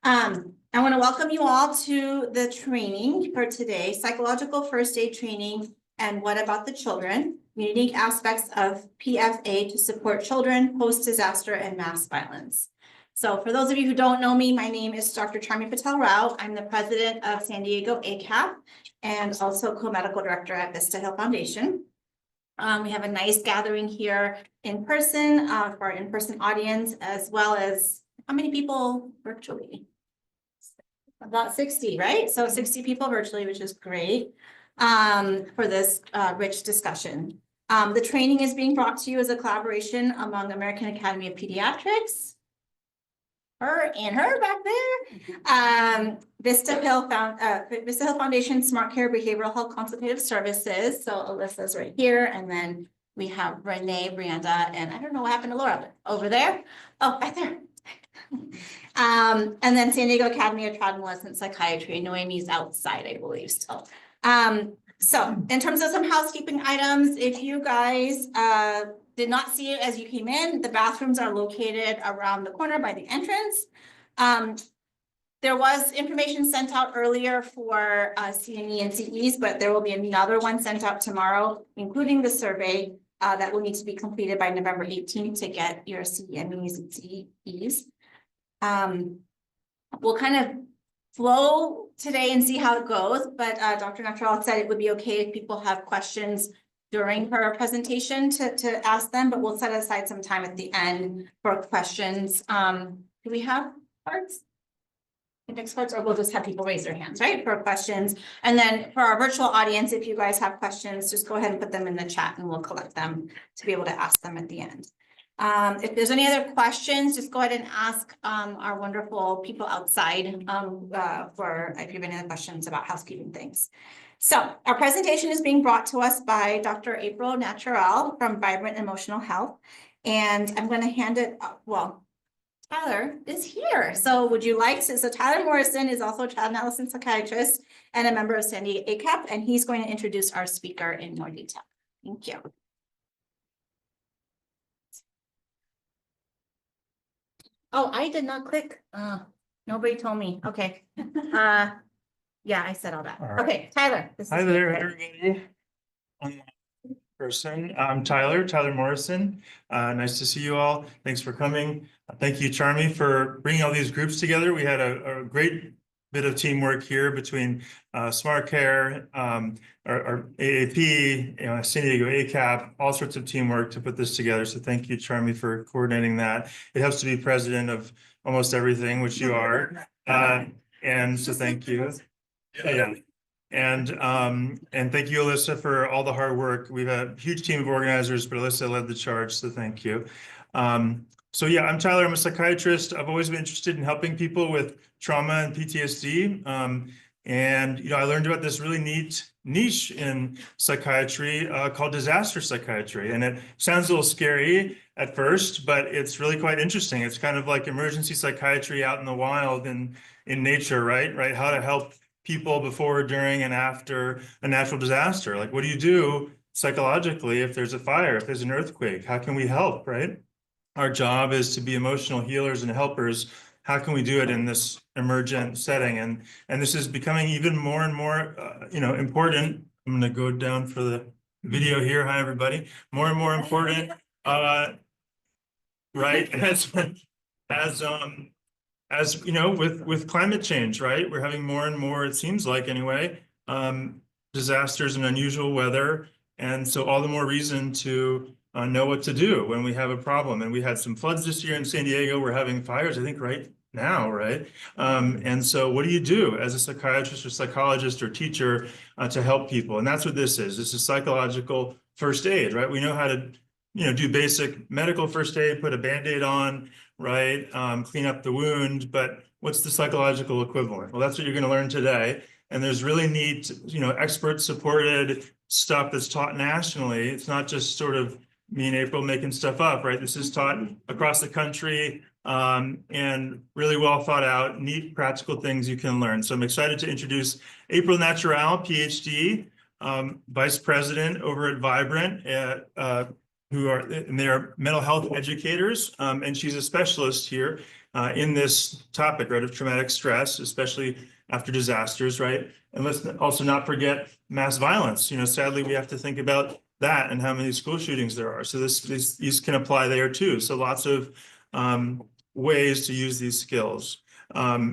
I want to welcome you all to the training for today, psychological first aid training and what about the children, unique aspects of PFA to support children post-disaster and mass violence. So for those of you who don't know me, my name is Dr. Charmi Patel Rao. I'm the president of San Diego ACAP and also co-medical director at Vista Hill Foundation. We have a nice gathering here in person for our in-person audience, as well as how many people virtually? About 60, right? So 60 people virtually, which is great for this rich discussion. The training is being brought to you as a collaboration among American Academy of Pediatrics, her back there, Vista Hill Foundation Smart Care Behavioral Health Consultative Services. So Alyssa's right here, and then we have Renee, Brianda, and I don't know what happened to Laura over there. Oh, back there. And then San Diego Academy of Child and Adolescent Psychiatry. Noemi's outside, I believe, still. So in terms of some housekeeping items, if you guys did not see it as you came in, the bathrooms are located around the corner by the entrance. There was information sent out earlier for CME and CEs, but there will be another one sent out tomorrow, including the survey that will need to be completed by November 18th to get your CMEs and CEs. We'll kind of flow today and see how it goes, but Dr. Natural said it would be okay if people have questions during her presentation to ask them, but we'll set aside some time at the end for questions. Do we have cards? Index cards, or we'll just have people raise their hands, right, for questions. And then for our virtual audience, if you guys have questions, just go ahead and put them in the chat and we'll collect them to be able to ask them at the end. If there's any other questions, just go ahead and ask our wonderful people outside for if you have any other questions about housekeeping things. So our presentation is being brought to us by Dr. April Natural from Vibrant Emotional Health. And I'm going to hand it up. Well, Tyler is here. So would you like to, so Tyler Morrison is also a child and adolescent psychiatrist and a member of San Diego ACAP, and he's going to introduce our speaker in more detail. Thank you. Oh, I did not click. Nobody told me. Okay. Yeah, I said all that. All right. Okay, Tyler. Hi there, everybody. I'm Tyler Morrison. Nice to see you all. Thanks for coming. Thank you, Charmi, for bringing all these groups together. We had a great bit of teamwork here between Smart Care, our AAP, San Diego ACAP, all sorts of teamwork to put this together. So thank you, Charmi, for coordinating that. It helps to be president of almost everything, which you are. And so thank you. Yeah. And thank you, Alyssa, for all the hard work. We've a huge team of organizers, but Alyssa led the charge, so thank you. So yeah, I'm Tyler. I'm a psychiatrist. I've always been interested in helping people with trauma and PTSD. And I learned about this really neat niche in psychiatry called disaster psychiatry. And it sounds a little scary at first, but it's really quite interesting. It's kind of like emergency psychiatry out in the wild and in nature, right? How to help people before, during, and after a natural disaster. Like, what do you do psychologically if there's a fire, if there's an earthquake? How can we help, right? Our job is to be emotional healers and helpers. How can we do it in this emergent setting? And this is becoming even more and more, important. I'm going to go down for the video here. Hi, everybody. More and more important, right? As you know, with climate change, right? We're having more and more, it seems like anyway, disasters and unusual weather. And so all the more reason to know what to do when we have a problem. And we had some floods this year in San Diego. We're having fires, I think, right now, right? And so what do you do as a psychiatrist or psychologist or teacher to help people? And that's what this is. This is psychological first aid, right? We know how to, do basic medical first aid, put a Band-Aid on, right? Clean up the wound, but what's the psychological equivalent? Well, that's what you're going to learn today. And there's really neat, expert supported stuff that's taught nationally. It's not just sort of me and April making stuff up, right? This is taught across the country and really well thought out, neat practical things you can learn. So I'm excited to introduce April Natural, PhD, Vice President over at Vibrant, they are mental health educators, and she's a specialist here in this topic, right, of traumatic stress, especially after disasters, right? And let's also not forget mass violence. Sadly, we have to think about that and how many school shootings there are. So these can apply there too. So lots of ways to use these skills.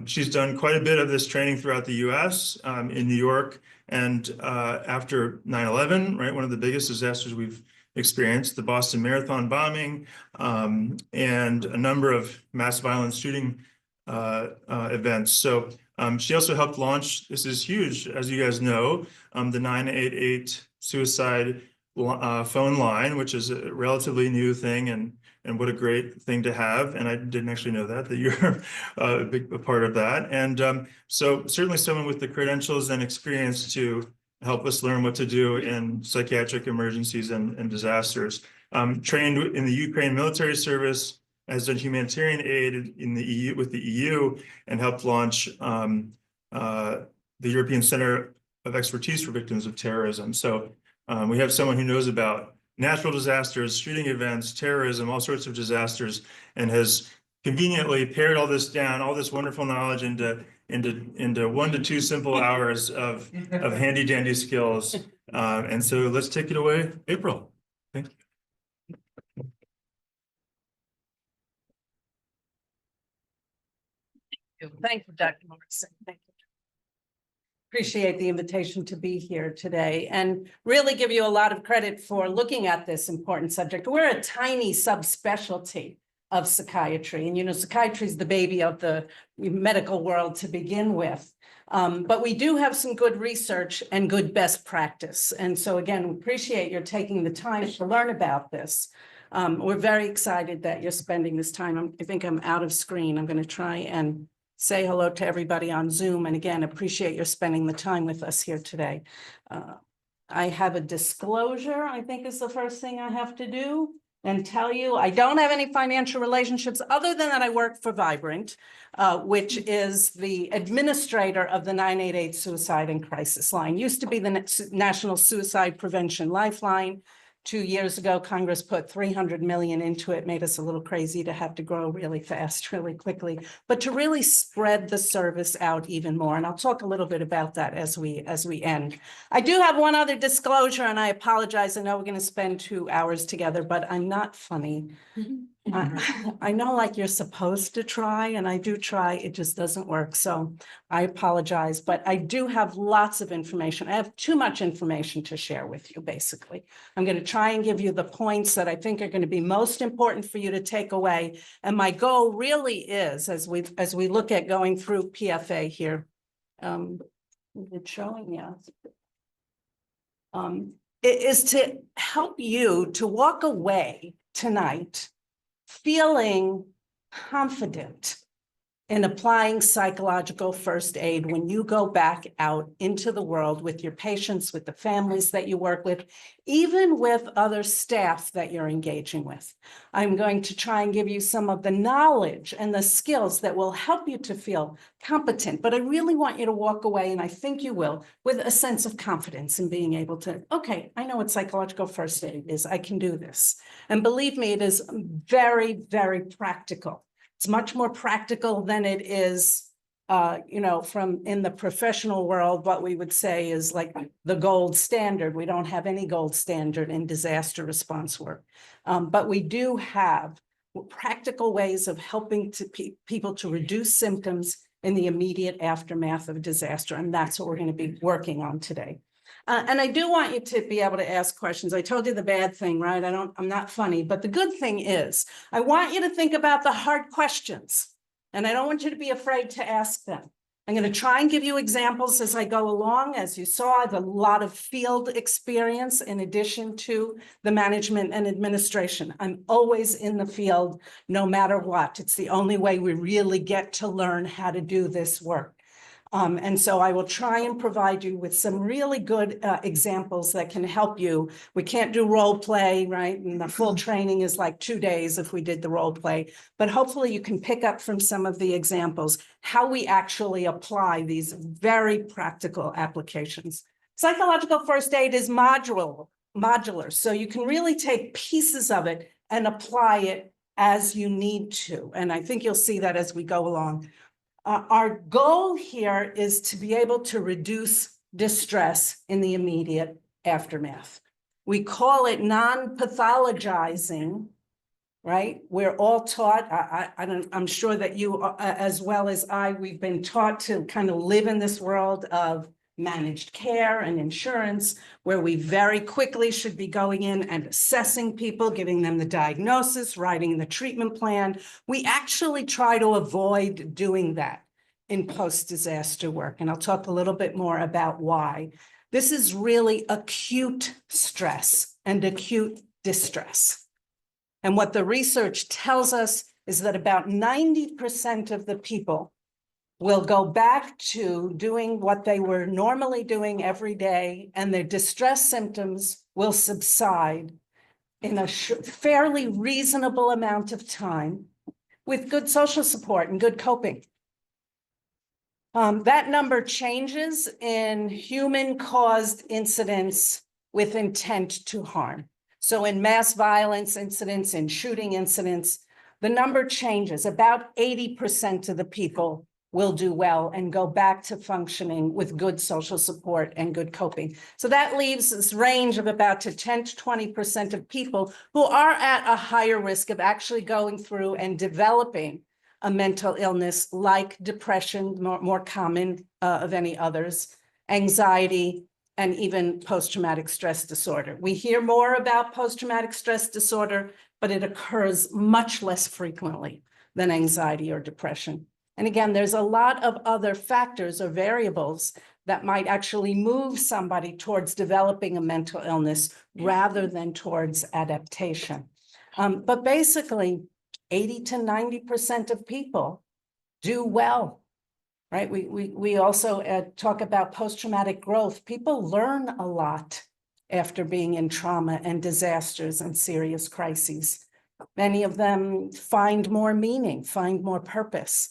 She's done quite a bit of this training throughout the US, in New York, and after 9/11, right, one of the biggest disasters we've experienced, the Boston Marathon bombing, and a number of mass violence shooting events. So she also helped launch, this is huge, as you guys know, the 988 suicide phone line, which is a relatively new thing, and what a great thing to have. And I didn't actually know that you're a big part of that. And so certainly someone with the credentials and experience to help us learn what to do in psychiatric emergencies and disasters. Trained in the Ukraine military service, has done humanitarian aid in the EU with the EU, and helped launch the European Center of Expertise for Victims of Terrorism. So we have someone who knows about natural disasters, shooting events, terrorism, all sorts of disasters, and has conveniently pared all this down, all this wonderful knowledge into 1 to 2 simple hours of handy dandy skills. And so let's take it away, April. Thank you. Thank you, Dr. Morrison. Thank you. Appreciate the invitation to be here today and really give you a lot of credit for looking at this important subject. We're a tiny subspecialty of psychiatry, and psychiatry is the baby of the medical world to begin with. But we do have some good research and good best practice. And so again, we appreciate your taking the time to learn about this. We're very excited that you're spending this time. I think I'm out of screen. I'm going to try and say hello to everybody on Zoom. And again, appreciate your spending the time with us here today. I have a disclosure, I think is the first thing I have to do, and tell you I don't have any financial relationships other than that I work for Vibrant, which is the administrator of the 988 Suicide and Crisis Line. Used to be the National Suicide Prevention Lifeline. 2 years ago, Congress put $300 million into it, made us a little crazy to have to grow really fast, really quickly, but to really spread the service out even more. And I'll talk a little bit about that as we end. I do have one other disclosure, and I apologize. I know we're going to spend 2 hours together, but I'm not funny. I know, like, you're supposed to try, and I do try, it just doesn't work. So I apologize, but I do have lots of information. I have too much information to share with you, basically. I'm going to try and give you the points that I think are going to be most important for you to take away. And my goal really is, as we look at going through PFA here, it's showing, yeah. It is to help you to walk away tonight feeling confident in applying psychological first aid when you go back out into the world with your patients, with the families that you work with, even with other staff that you're engaging with. I'm going to try and give you some of the knowledge and the skills that will help you to feel competent, but I really want you to walk away, and I think you will, with a sense of confidence in being able to, okay, I know what psychological first aid is. I can do this. And believe me, it is very, very practical. It's much more practical than it is, from in the professional world, what we would say is like the gold standard. We don't have any gold standard in disaster response work, but we do have practical ways of helping people to reduce symptoms in the immediate aftermath of a disaster. And that's what we're going to be working on today. And I do want you to be able to ask questions. I told you the bad thing, right? I'm not funny, but the good thing is I want you to think about the hard questions, and I don't want you to be afraid to ask them. I'm going to try and give you examples as I go along. As you saw, I have a lot of field experience in addition to the management and administration. I'm always in the field, no matter what. It's the only way we really get to learn how to do this work. And so I will try and provide you with some really good examples that can help you. We can't do role play, right? And the full training is like 2 days if we did the role play, but hopefully you can pick up from some of the examples how we actually apply these very practical applications. Psychological first aid is modular, so you can really take pieces of it and apply it as you need to. And I think you'll see that as we go along. Our goal here is to be able to reduce distress in the immediate aftermath. We call it non-pathologizing, right? We're all taught, I'm sure that you, as well as I, we've been taught to kind of live in this world of managed care and insurance, where we very quickly should be going in and assessing people, giving them the diagnosis, writing the treatment plan. We actually try to avoid doing that in post-disaster work. And I'll talk a little bit more about why. This is really acute stress and acute distress. And what the research tells us is that about 90% of the people will go back to doing what they were normally doing every day, and their distress symptoms will subside in a fairly reasonable amount of time with good social support and good coping. That number changes in human-caused incidents with intent to harm. So in mass violence incidents, in shooting incidents, the number changes. About 80% of the people will do well and go back to functioning with good social support and good coping. So that leaves this range of about 10 to 20% of people who are at a higher risk of actually going through and developing a mental illness like depression, more common of any others, anxiety, and even post-traumatic stress disorder. We hear more about post-traumatic stress disorder, but it occurs much less frequently than anxiety or depression. And again, there's a lot of other factors or variables that might actually move somebody towards developing a mental illness rather than towards adaptation. But basically, 80 to 90% of people do well, right? We also talk about post-traumatic growth. People learn a lot after being in trauma and disasters and serious crises. Many of them find more meaning, find more purpose.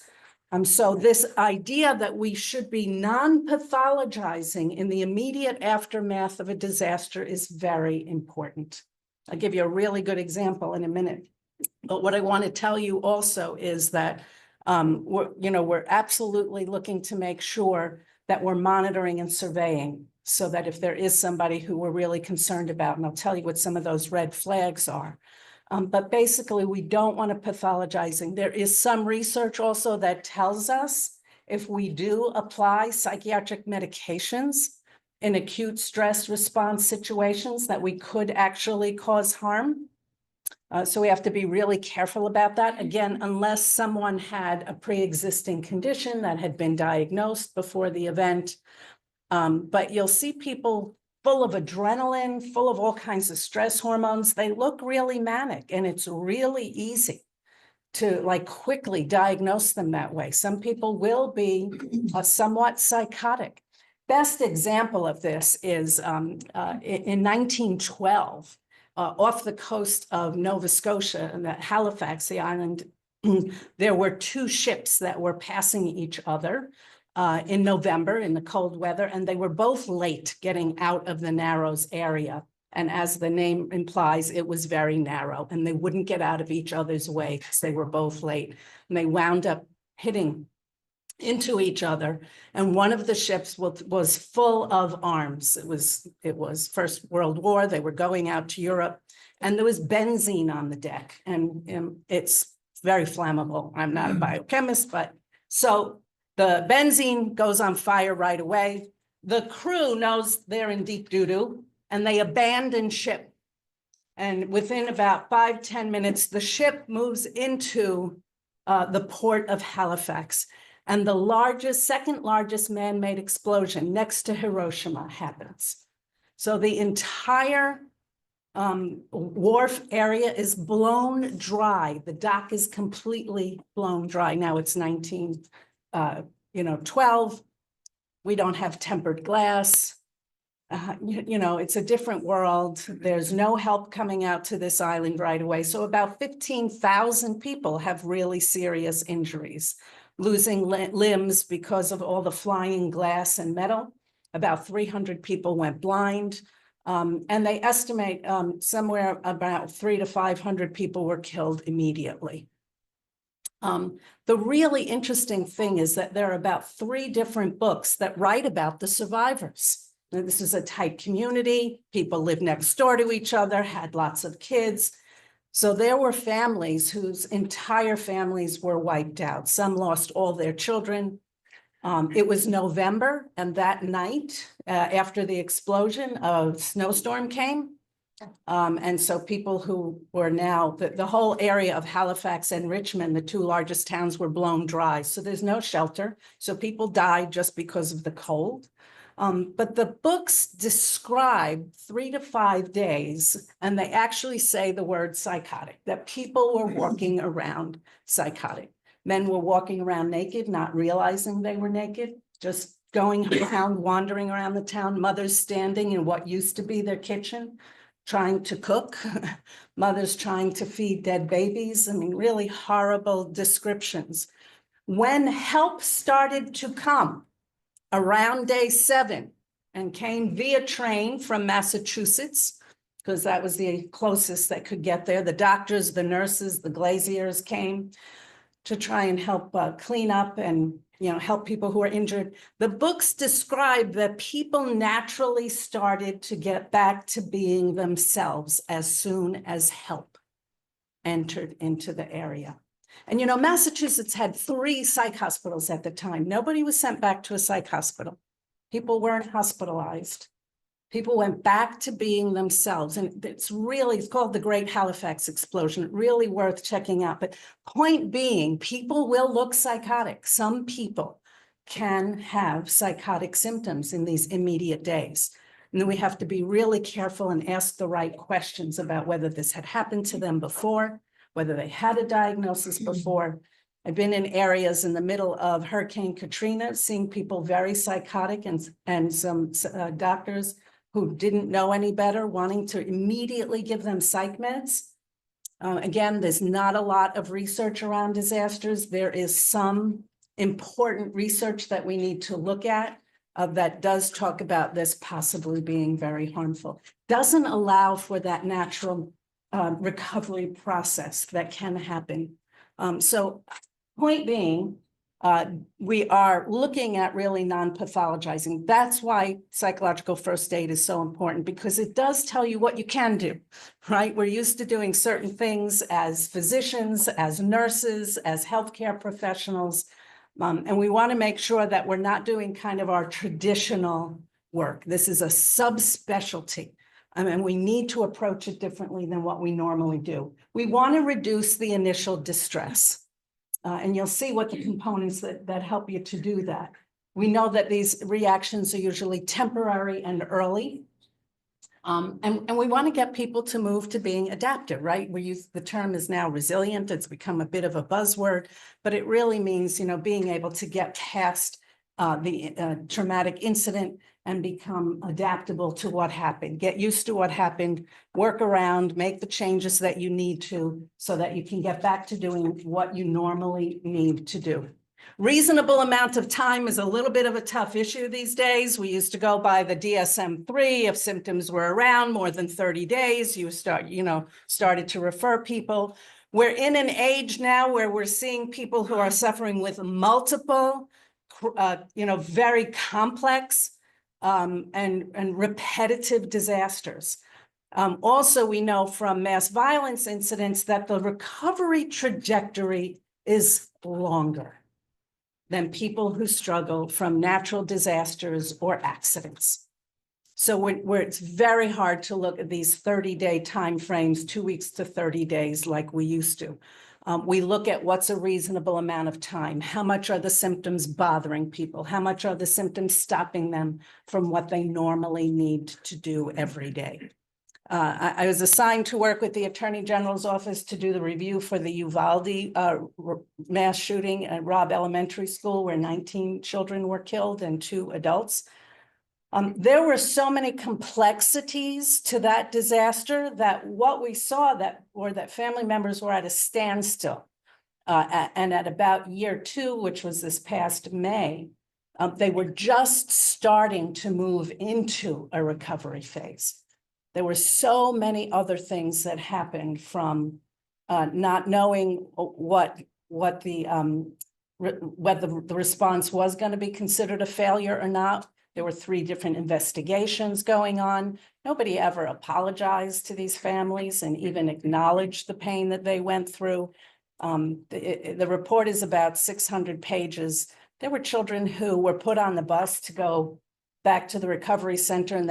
So this idea that we should be non-pathologizing in the immediate aftermath of a disaster is very important. I'll give you a really good example in a minute. But what I want to tell you also is that we're absolutely looking to make sure that we're monitoring and surveying, so that if there is somebody who we're really concerned about, and I'll tell you what some of those red flags are. But basically, we don't want to pathologizing. There is some research also that tells us if we do apply psychiatric medications in acute stress response situations, that we could actually cause harm. So we have to be really careful about that. Again, unless someone had a pre-existing condition that had been diagnosed before the event. But you'll see people full of adrenaline, full of all kinds of stress hormones. They look really manic, and it's really easy to quickly diagnose them that way. Some people will be somewhat psychotic. Best example of this is in 1912, off the coast of Nova Scotia and Halifax, the island, there were two ships that were passing each other in November in the cold weather, and they were both late getting out of the Narrows area. And as the name implies, it was very narrow, and they wouldn't get out of each other's way because they were both late. And they wound up hitting into each other. And one of the ships was full of arms. It was First World War. They were going out to Europe, and there was benzene on the deck, and it's very flammable. I'm not a biochemist, but so the benzene goes on fire right away. The crew knows they're in deep doo-doo, and they abandon ship. And within about 5-10 minutes, the ship moves into the port of Halifax. And the second largest man-made explosion next to Hiroshima happens. So the entire wharf area is blown dry. The dock is completely blown dry. Now it's 1912. We don't have tempered glass. It's a different world. There's no help coming out to this island right away. So about 15,000 people have really serious injuries, losing limbs because of all the flying glass and metal. About 300 people went blind. And they estimate somewhere about 300 to 500 people were killed immediately. The really interesting thing is that there are about 3 different books that write about the survivors. Now, this is a tight community. People lived next door to each other, had lots of kids. So there were families whose entire families were wiped out. Some lost all their children. It was November, and that night, after the explosion, a snowstorm came. And so people who were now, the whole area of Halifax and Richmond, the 2 largest towns, were blown dry. So there's no shelter. So people died just because of the cold. But the books describe 3 to 5 days, and they actually say the word psychotic, that people were walking around psychotic. Men were walking around naked, not realizing they were naked, just going around, wandering around the town, mothers standing in what used to be their kitchen, trying to cook, mothers trying to feed dead babies. I mean, really horrible descriptions. When help started to come around day 7 and came via train from Massachusetts, because that was the closest that could get there, the doctors, the nurses, the glaziers came to try and help clean up and help people who are injured. The books describe that people naturally started to get back to being themselves as soon as help entered into the area. And Massachusetts had 3 psych hospitals at the time. Nobody was sent back to a psych hospital. People weren't hospitalized. People went back to being themselves. And it's called the Great Halifax Explosion. Really worth checking out. But point being, people will look psychotic. Some people can have psychotic symptoms in these immediate days. And then we have to be really careful and ask the right questions about whether this had happened to them before, whether they had a diagnosis before. I've been in areas in the middle of Hurricane Katrina, seeing people very psychotic and some doctors who didn't know any better, wanting to immediately give them psych meds. Again, there's not a lot of research around disasters. There is some important research that we need to look at that does talk about this possibly being very harmful. Doesn't allow for that natural recovery process that can happen. So point being, we are looking at really non-pathologizing. That's why psychological first aid is so important, because it does tell you what you can do, right? We're used to doing certain things as physicians, as nurses, as healthcare professionals. And we want to make sure that we're not doing kind of our traditional work. This is a subspecialty. And we need to approach it differently than what we normally do. We want to reduce the initial distress. And you'll see what the components that help you to do that. We know that these reactions are usually temporary and early. And we want to get people to move to being adaptive, right? The term is now resilient. It's become a bit of a buzzword, but it really means, being able to get past the traumatic incident and become adaptable to what happened, get used to what happened, work around, make the changes that you need to so that you can get back to doing what you normally need to do. Reasonable amount of time is a little bit of a tough issue these days. We used to go by the DSM-3. If symptoms were around more than 30 days, you started to refer people. We're in an age now where we're seeing people who are suffering with multiple, very complex and repetitive disasters. Also, we know from mass violence incidents that the recovery trajectory is longer than people who struggle from natural disasters or accidents. So it's very hard to look at these 30-day timeframes, 2 weeks to 30 days like we used to. We look at what's a reasonable amount of time. How much are the symptoms bothering people? How much are the symptoms stopping them from what they normally need to do every day? I was assigned to work with the Attorney General's office to do the review for the Uvalde mass shooting at Robb Elementary School, where 19 children were killed and 2 adults. There were so many complexities to that disaster that what we saw that family members were at a standstill. And at about year 2, which was this past May, they were just starting to move into a recovery phase. There were so many other things that happened from not knowing what the whether the response was going to be considered a failure or not. There were 3 different investigations going on. Nobody ever apologized to these families and even acknowledged the pain that they went through. The report is about 600 pages. There were children who were put on the bus to go back to the recovery center, and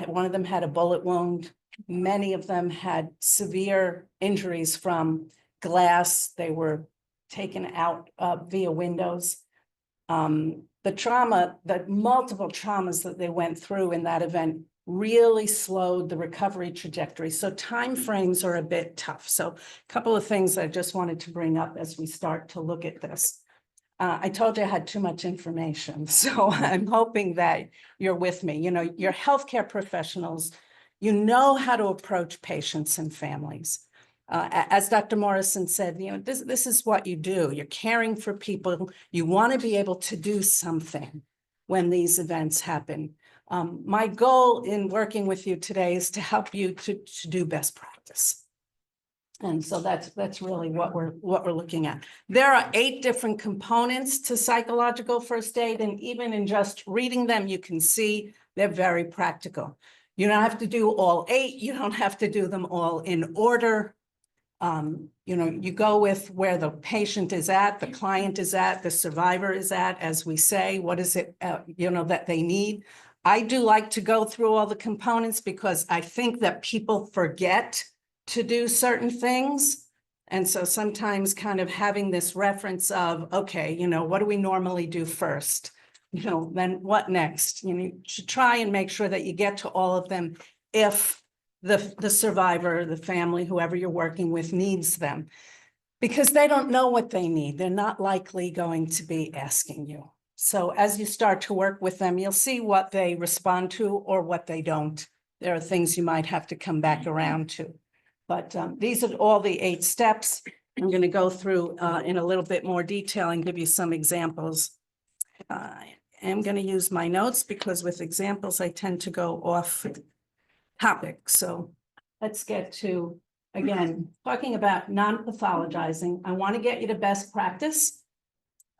one of them had a bullet wound. Many of them had severe injuries from glass. They were taken out via windows. The multiple traumas that they went through in that event really slowed the recovery trajectory. So timeframes are a bit tough. So a couple of things I just wanted to bring up as we start to look at this. I told you I had too much information, so I'm hoping that you're with me. You know, you're healthcare professionals, you know how to approach patients and families. As Dr. Morrison said, you know, this is what you do. You're caring for people. You want to be able to do something when these events happen. My goal in working with you today is to help you to do best practice. And so that's really what we're looking at. There are 8 different components to psychological first aid, and even in just reading them, you can see they're very practical. You don't have to do all 8. You don't have to do them all in order. You know, you go with where the patient is at, the client is at, the survivor is at, as we say, what is it, you know, that they need. I do like to go through all the components because I think that people forget to do certain things. And so sometimes kind of having this reference of, okay, you know, what do we normally do first? You know, then what next? You know, you should try and make sure that you get to all of them if the survivor, the family, whoever you're working with needs them, because they don't know what they need. They're not likely going to be asking you. So as you start to work with them, you'll see what they respond to or what they don't. There are things you might have to come back around to. But these are all the 8 steps. I'm going to go through in a little bit more detail and give you some examples. I am going to use my notes because with examples, I tend to go off topic. So let's get to, again, talking about non-pathologizing. I want to get you to best practice.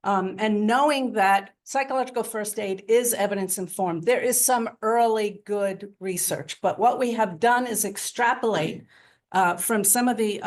And knowing that psychological first aid is evidence-informed. There is some early good research, but what we have done is extrapolate from some of the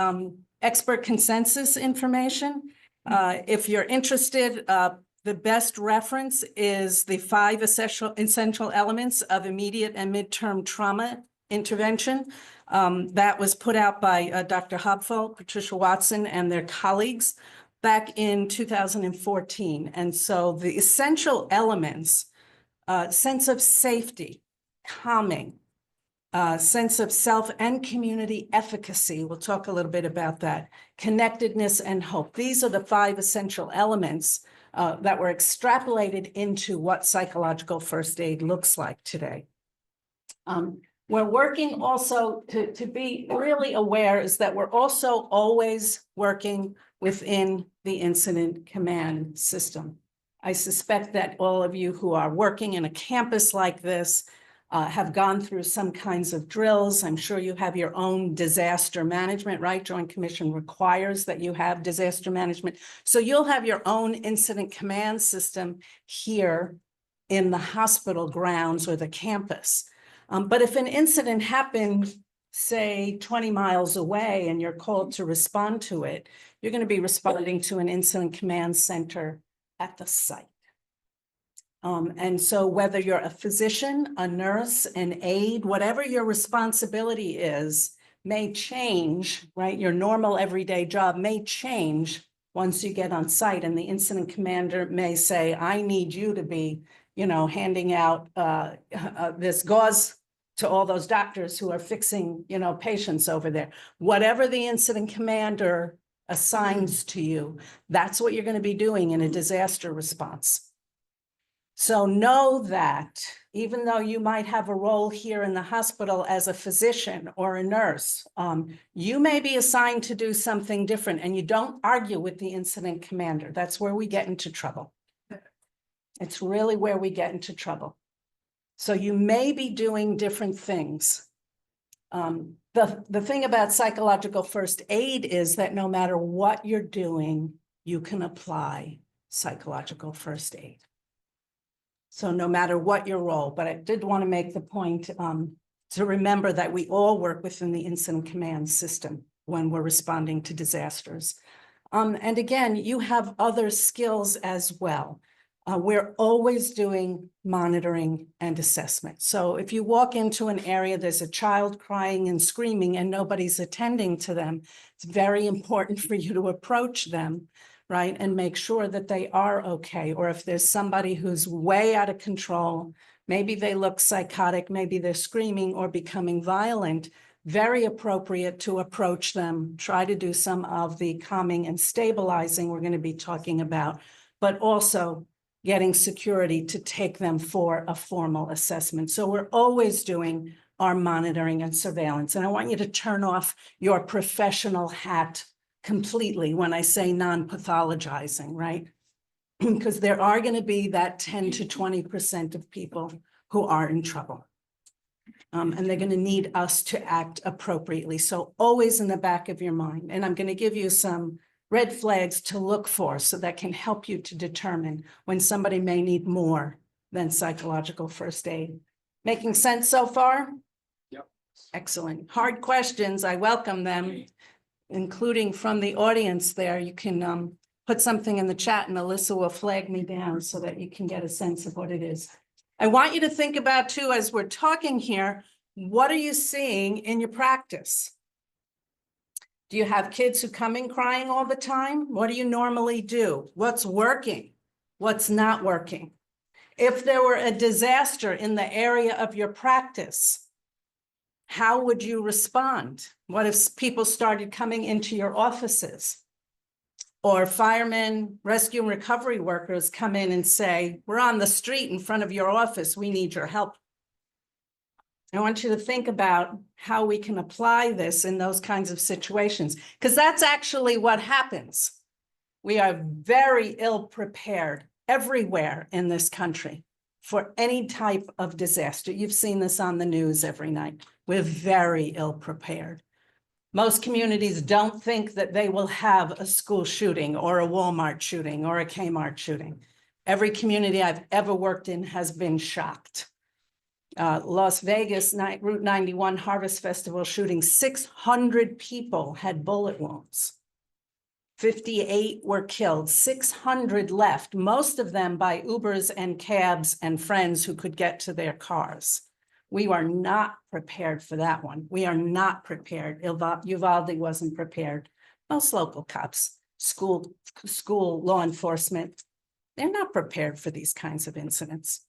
expert consensus information. If you're interested, the best reference is the 5 essential elements of immediate and midterm trauma intervention. That was put out by Dr. Hopfeld, Patricia Watson, and their colleagues back in 2014. And so the essential elements, sense of safety, calming, sense of self and community efficacy. We'll talk a little bit about that. Connectedness and hope. These are the 5 essential elements that were extrapolated into what psychological first aid looks like today. We're working also to be really aware is that we're also always working within the incident command system. I suspect that all of you who are working in a campus like this have gone through some kinds of drills. I'm sure you have your own disaster management, right? Joint Commission requires that you have disaster management. So you'll have your own incident command system here in the hospital grounds or the campus. But if an incident happened, say 20 miles away and you're called to respond to it, you're going to be responding to an incident command center at the site. And so whether you're a physician, a nurse, an aide, whatever your responsibility is, may change, right? Your normal everyday job may change once you get on site, and the incident commander may say, I need you to be, you know, handing out this gauze to all those doctors who are fixing, you know, patients over there. Whatever the incident commander assigns to you, that's what you're going to be doing in a disaster response. So know that even though you might have a role here in the hospital as a physician or a nurse, you may be assigned to do something different, and you don't argue with the incident commander. That's where we get into trouble. It's really where we get into trouble. So you may be doing different things. The thing about psychological first aid is that no matter what you're doing, you can apply psychological first aid. So no matter what your role, but I did want to make the point to remember that we all work within the incident command system when we're responding to disasters. And again, you have other skills as well. We're always doing monitoring and assessment. So if you walk into an area, there's a child crying and screaming and nobody's attending to them, it's very important for you to approach them, right? And make sure that they are okay. Or if there's somebody who's way out of control, maybe they look psychotic, maybe they're screaming or becoming violent, very appropriate to approach them, try to do some of the calming and stabilizing we're going to be talking about, but also getting security to take them for a formal assessment. So we're always doing our monitoring and surveillance. And I want you to turn off your professional hat completely when I say non-pathologizing, right? Because there are going to be that 10 to 20% of people who are in trouble. And they're going to need us to act appropriately. So always in the back of your mind. And I'm going to give you some red flags to look for so that can help you to determine when somebody may need more than psychological first aid. Making sense so far? Yep. Excellent. Hard questions, I welcome them, including from the audience there. You can put something in the chat and Alyssa will flag me down so that you can get a sense of what it is. I want you to think about too, as we're talking here, what are you seeing in your practice? Do you have kids who come in crying all the time? What do you normally do? What's working? What's not working? If there were a disaster in the area of your practice, how would you respond? What if people started coming into your offices? Or firemen, rescue and recovery workers come in and say, we're on the street in front of your office, we need your help. I want you to think about how we can apply this in those kinds of situations, because that's actually what happens. We are very ill prepared everywhere in this country for any type of disaster. You've seen this on the news every night. We're very ill prepared. Most communities don't think that they will have a school shooting or a Walmart shooting or a Kmart shooting. Every community I've ever worked in has been shocked. Las Vegas, Route 91 Harvest Festival shooting, 600 people had bullet wounds. 58 were killed, 600 left, most of them by Ubers and cabs and friends who could get to their cars. We are not prepared for that one. We are not prepared. Uvalde wasn't prepared. Most local cops, school law enforcement, they're not prepared for these kinds of incidents.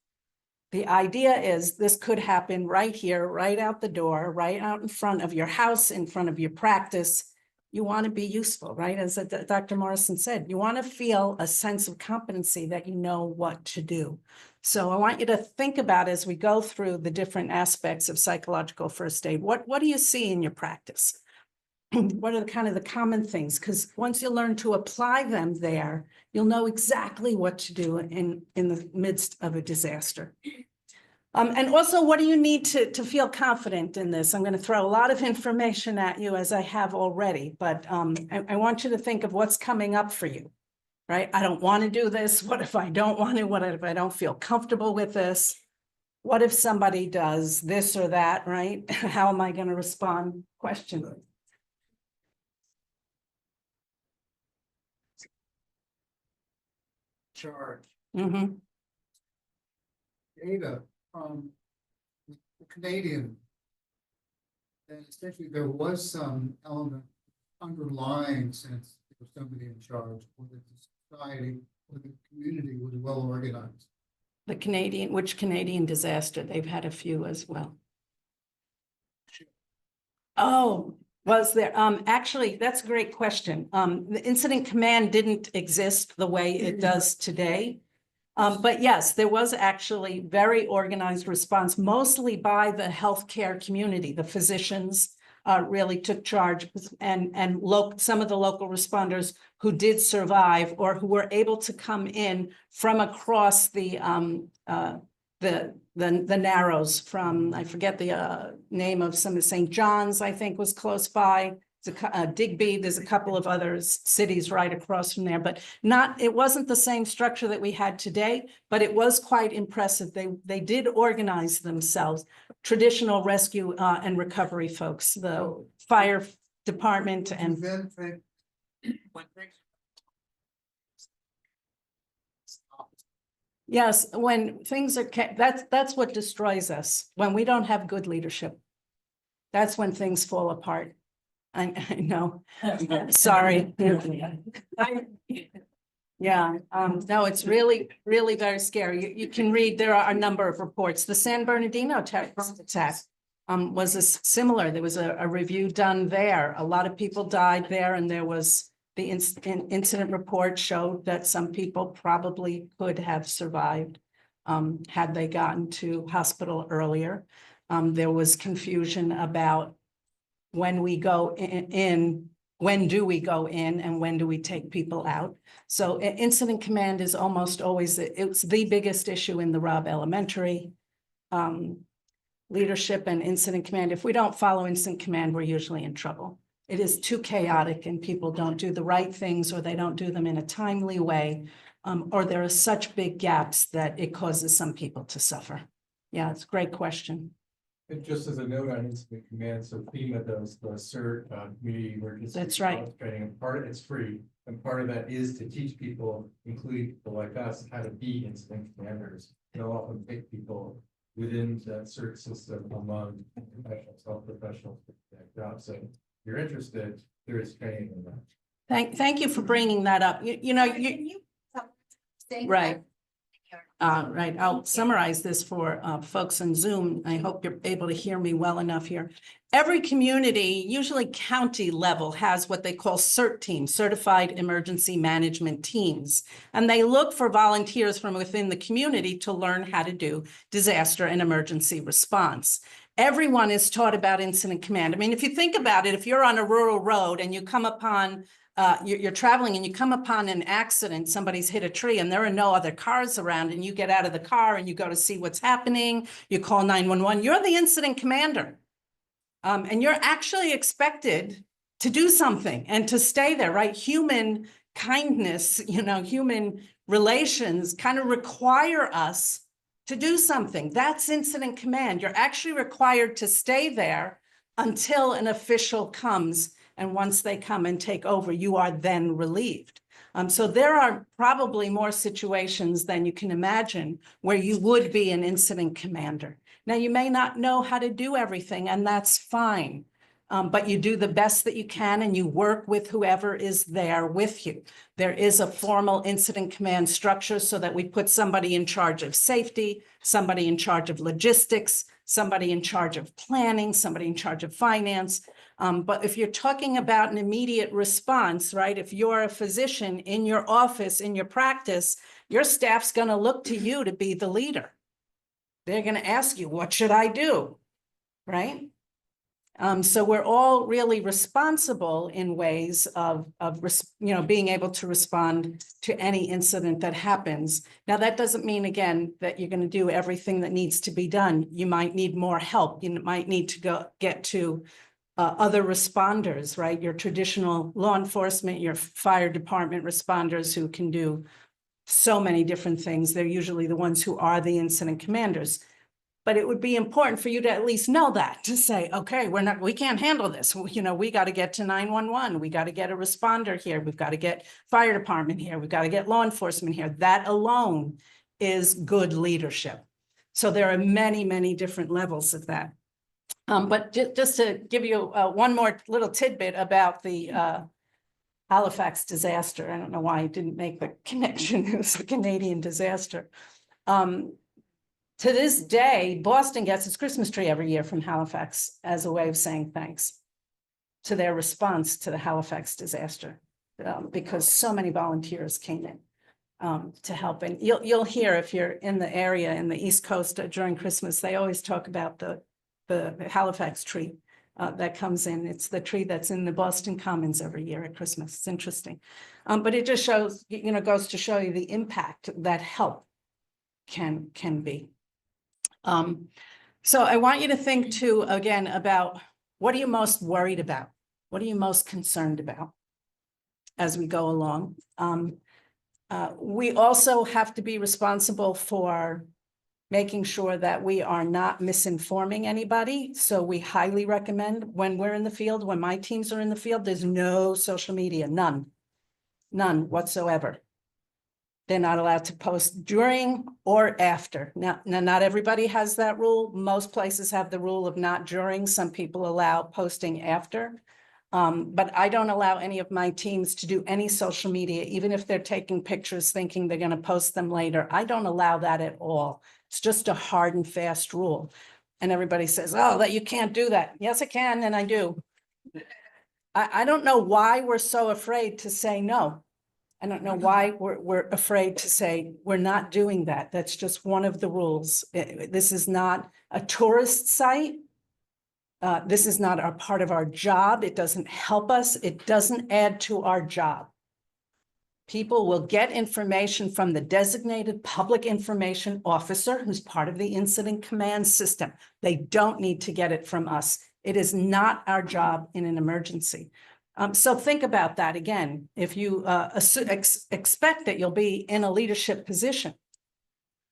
The idea is this could happen right here, right out the door, right out in front of your house, in front of your practice. You want to be useful, right? As Dr. Morrison said, you want to feel a sense of competency that you know what to do. So I want you to think about, as we go through the different aspects of psychological first aid, what do you see in your practice? What are the common things? Because once you learn to apply them there, you'll know exactly what to do in the midst of a disaster. And also, what do you need to feel confident in this? I'm going to throw a lot of information at you, as I have already, but I want you to think of what's coming up for you, right? I don't want to do this. What if I don't want to? What if I don't feel comfortable with this? What if somebody does this or that, right? How am I going to respond? Question. Charge. Mm-hmm. Data from the Canadian. And essentially there was some element underlying sense there was somebody in charge, or that the society or the community was well organized. The Canadian, which Canadian disaster? They've had a few as well. Oh, was there? Actually, that's a great question. The incident command didn't exist the way it does today. But yes, there was actually very organized response, mostly by the healthcare community. The physicians really took charge, and some of the local responders who did survive or who were able to come in from across the the Narrows from, I forget the name of some of St. John's, I think was close by. Digby, there's a couple of other cities right across from there, but it wasn't the same structure that we had today, but it was quite impressive. They did organize themselves, traditional rescue and recovery folks, the fire department and Then think, when things. yes, when things are, that's what destroys us, when we don't have good leadership. That's when things fall apart. I know, sorry. Yeah, no, it's really, really very scary. You can read, there are a number of reports. The San Bernardino terrorist attack was similar. There was a review done there. A lot of people died there, and there was the incident report showed that some people probably could have survived had they gotten to hospital earlier. There was confusion about when we go in, when do we go in and when do we take people out? So incident command is almost always, it's the biggest issue in the Robb Elementary. Leadership and incident command. If we don't follow incident command, we're usually in trouble. It is too chaotic and people don't do the right things, or they don't do them in a timely way. Or there are such big gaps that it causes some people to suffer. Yeah, it's a great question. And just as a note on incident command, so FEMA does the CERT, community emergency. That's right. response training, and part of it's free, and part of that is to teach people, including people like us, how to be incident commanders. They'll often pick people within that CERT system among professionals, health professionals, that job. So if you're interested, there is training in that. Thank you for bringing that up. You know, right. Right, I'll summarize this for folks on Zoom. I hope you're able to hear me well enough here. Every community, usually county level, has what they call CERT teams, Certified Emergency Management Teams. And they look for volunteers from within the community to learn how to do disaster and emergency response. Everyone is taught about incident command. I mean, if you think about it, if you're on a rural road and you come upon you're traveling and you come upon an accident, somebody's hit a tree and there are no other cars around, and you get out of the car and you go to see what's happening, you call 911, you're the incident commander. And you're actually expected to do something and to stay there, right? Human kindness, you know, human relations kind of require us to do something. That's incident command. You're actually required to stay there until an official comes. And once they come and take over, you are then relieved. So there are probably more situations than you can imagine where you would be an incident commander. Now, you may not know how to do everything, and that's fine. But you do the best that you can, and you work with whoever is there with you. There is a formal incident command structure so that we put somebody in charge of safety, somebody in charge of logistics, somebody in charge of planning, somebody in charge of finance. But if you're talking about an immediate response, right? If you're a physician in your office, in your practice, your staff's going to look to you to be the leader. They're going to ask you, what should I do? Right? So we're all really responsible in ways of being able to respond to any incident that happens. Now, that doesn't mean, again, that you're going to do everything that needs to be done. You might need more help. You might need to get to other responders, right? Your traditional law enforcement, your fire department responders who can do so many different things. They're usually the ones who are the incident commanders. But it would be important for you to at least know that, to say, okay, we can't handle this. You know, we got to get to 911. We got to get a responder here. We've got to get fire department here. We've got to get law enforcement here. That alone is good leadership. So there are many, many different levels of that. But just to give you one more little tidbit about the Halifax disaster. I don't know why I didn't make the connection. It was a Canadian disaster. To this day, Boston gets its Christmas tree every year from Halifax as a way of saying thanks to their response to the Halifax disaster, because so many volunteers came in to help. And you'll hear, if you're in the area in the East Coast during Christmas, they always talk about the Halifax tree that comes in. It's the tree that's in the Boston Commons every year at Christmas. It's interesting. But it just shows, goes to show you the impact that help can be. So I want you to think too, again, about what are you most worried about? What are you most concerned about as we go along? We also have to be responsible for making sure that we are not misinforming anybody. So we highly recommend when we're in the field, when my teams are in the field, there's no social media, none whatsoever. They're not allowed to post during or after. Now, not everybody has that rule. Most places have the rule of not during. Some people allow posting after. But I don't allow any of my teams to do any social media, even if they're taking pictures thinking they're going to post them later. I don't allow that at all. It's just a hard and fast rule. And everybody says, oh, that you can't do that. Yes, I can, and I do. I don't know why we're so afraid to say no. I don't know why we're afraid to say we're not doing that. That's just one of the rules. This is not a tourist site. This is not a part of our job. It doesn't help us. It doesn't add to our job. People will get information from the designated public information officer who's part of the incident command system. They don't need to get it from us. It is not our job in an emergency. So think about that again. If you expect that you'll be in a leadership position.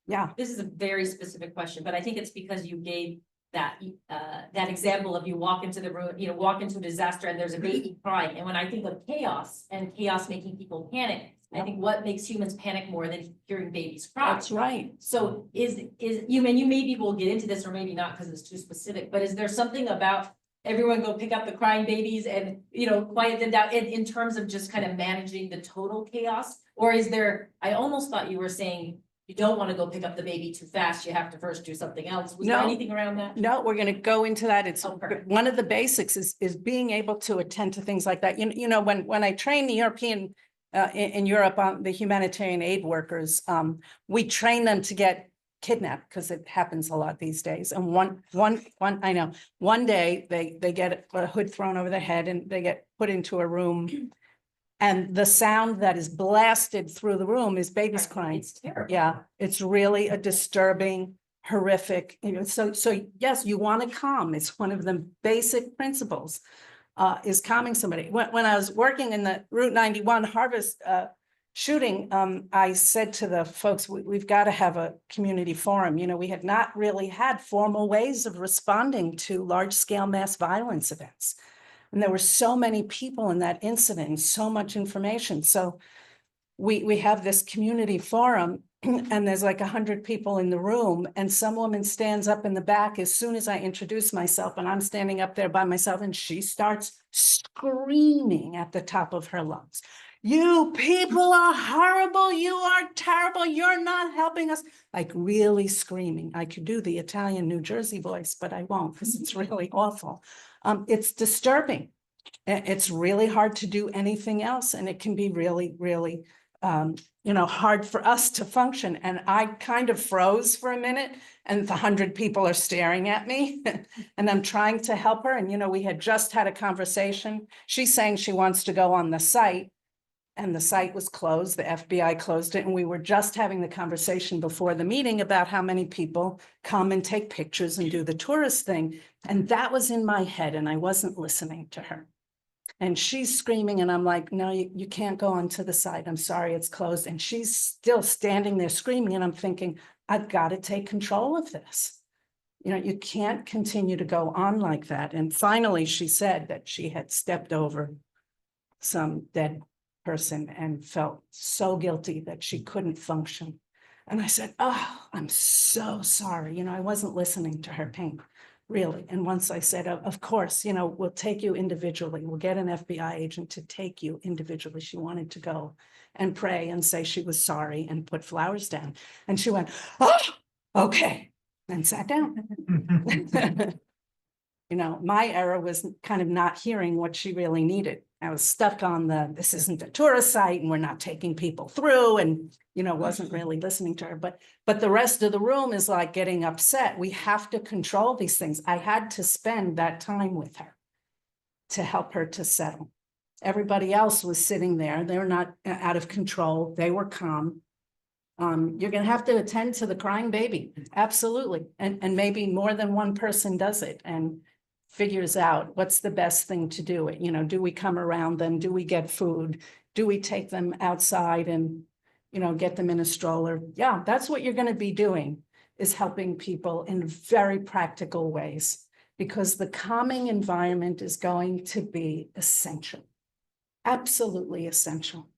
Yeah. This is a very specific question, but I think it's because you gave that example of you walk into the room, walk into a disaster and there's a baby crying. And when I think of chaos and chaos making people panic, I think what makes humans panic more than hearing babies cry. That's right. So you maybe we'll get into this or maybe not because it's too specific, but is there something about everyone go pick up the crying babies and, quiet them down in terms of just kind of managing the total chaos? Or is there, I almost thought you were saying you don't want to go pick up the baby too fast. You have to first do something else. Was there No. anything around that? No, we're going to go into that. It's Okay. one of the basics is being able to attend to things like that. When I train the European in Europe on the humanitarian aid workers, we train them to get kidnapped because it happens a lot these days. And one day they get a hood thrown over their head and they get put into a room. And the sound that is blasted through the room is babies crying. It's terrible. Yeah, it's really a disturbing, horrific, so yes, you want to calm. It's one of the basic principles, is calming somebody. When I was working in the Route 91 Harvest shooting, I said to the folks, we've got to have a community forum. We had not really had formal ways of responding to large scale mass violence events. And there were so many people in that incident, so much information. So we have this community forum and there's like 100 people in the room and some woman stands up in the back as soon as I introduce myself and I'm standing up there by myself and she starts screaming at the top of her lungs. You people are horrible. You are terrible. You're not helping us. Like really screaming. I could do the Italian New Jersey voice, but I won't because it's really awful. It's disturbing. It's really hard to do anything else. And it can be really, really, hard for us to function. And I kind of froze for a minute and the 100 people are staring at me and I'm trying to help her. And, we had just had a conversation. She's saying she wants to go on the site. And the site was closed, the FBI closed it, and we were just having the conversation before the meeting about how many people come and take pictures and do the tourist thing. And that was in my head and I wasn't listening to her. And she's screaming and I'm like, no, you can't go onto the site. I'm sorry, it's closed. And she's still standing there screaming and I'm thinking, I've got to take control of this. You can't continue to go on like that. And finally, she said that she had stepped over some dead person and felt so guilty that she couldn't function. And I said, oh, I'm so sorry. I wasn't listening to her pain, really. And once I said, of course, we'll take you individually. We'll get an FBI agent to take you individually. She wanted to go and pray and say she was sorry and put flowers down. And she went, oh, okay, and sat down. My error was kind of not hearing what she really needed. I was stuck on this isn't a tourist site and we're not taking people through and, wasn't really listening to her. But the rest of the room is like getting upset. We have to control these things. I had to spend that time with her to help her to settle. Everybody else was sitting there. They were not out of control. They were calm. You're gonna have to attend to the crying baby, absolutely. And maybe more than one person does it and figures out what's the best thing to do. You know, do we come around them? Do we get food? Do we take them outside and, you know, get them in a stroller? Yeah, that's what you're gonna be doing, is helping people in very practical ways, because the calming environment is going to be essential. Absolutely essential.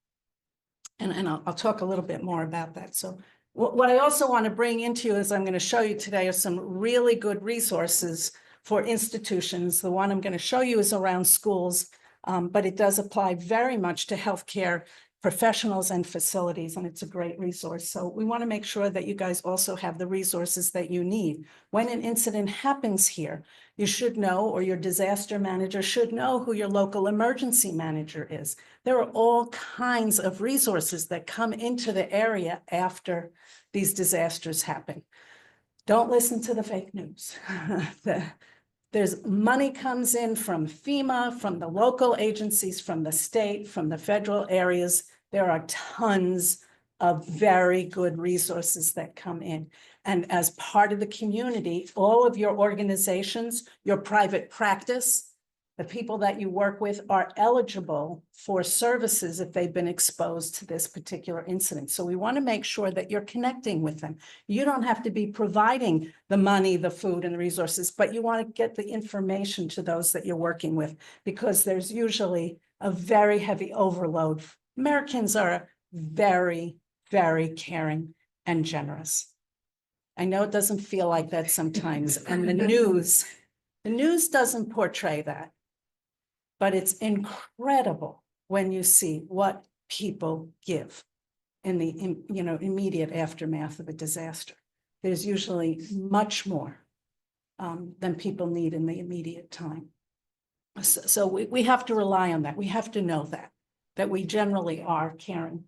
And I'll talk a little bit more about that. So what I also want to bring into you is I'm going to show you today are some really good resources for institutions. The one I'm going to show you is around schools, but it does apply very much to healthcare professionals and facilities, and it's a great resource. So we want to make sure that you guys also have the resources that you need. When an incident happens here, you should know, or your disaster manager should know, who your local emergency manager is. There are all kinds of resources that come into the area after these disasters happen. Don't listen to the fake news. There's money comes in from FEMA, from the local agencies, from the state, from the federal areas. There are tons of very good resources that come in. And as part of the community, all of your organizations, your private practice, the people that you work with are eligible for services if they've been exposed to this particular incident. So we want to make sure that you're connecting with them. You don't have to be providing the money, the food, and the resources, but you want to get the information to those that you're working with, because there's usually a very heavy overload. Americans are very, very caring and generous. I know it doesn't feel like that sometimes, and the news doesn't portray that. But it's incredible when you see what people give in the immediate aftermath of a disaster. There's usually much more than people need in the immediate time. So we have to rely on that. We have to know that we generally are caring.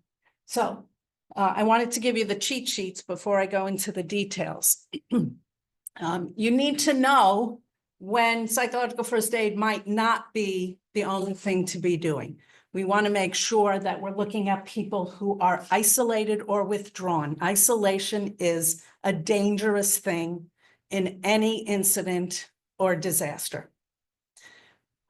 So I wanted to give you the cheat sheets before I go into the details. You need to know when psychological first aid might not be the only thing to be doing. We want to make sure that we're looking at people who are isolated or withdrawn. Isolation is a dangerous thing in any incident or disaster.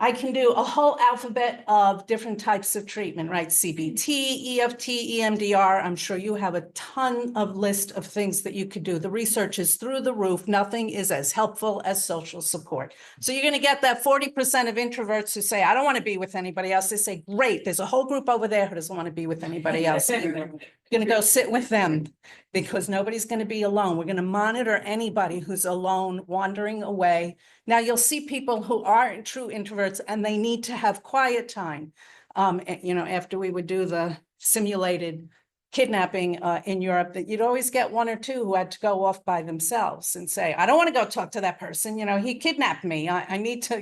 I can do a whole alphabet of different types of treatment, right? CBT, EFT, EMDR. I'm sure you have a ton of list of things that you could do. The research is through the roof. Nothing is as helpful as social support. So you're going to get that 40% of introverts who say, I don't want to be with anybody else. They say, great, there's a whole group over there who doesn't want to be with anybody else. You're going to go sit with them, because nobody's going to be alone. We're going to monitor anybody who's alone, wandering away. Now you'll see people who are true introverts and they need to have quiet time. After we would do the simulated kidnapping in Europe, that you'd always get one or two who had to go off by themselves and say, I don't want to go talk to that person. He kidnapped me. I need to,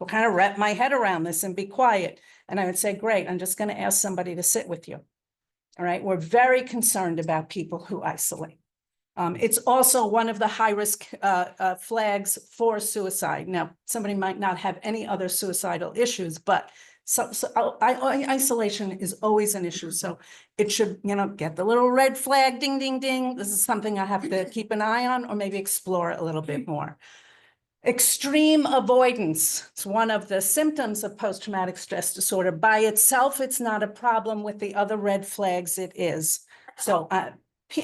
kind of wrap my head around this and be quiet. And I would say, great, I'm just going to ask somebody to sit with you. All right, we're very concerned about people who isolate. It's also one of the high-risk flags for suicide. Now, somebody might not have any other suicidal issues, but isolation is always an issue. So it should, get the little red flag, ding, ding, ding. This is something I have to keep an eye on, or maybe explore a little bit more. Extreme avoidance. It's one of the symptoms of post-traumatic stress disorder. By itself, it's not a problem. With the other red flags, it is. So,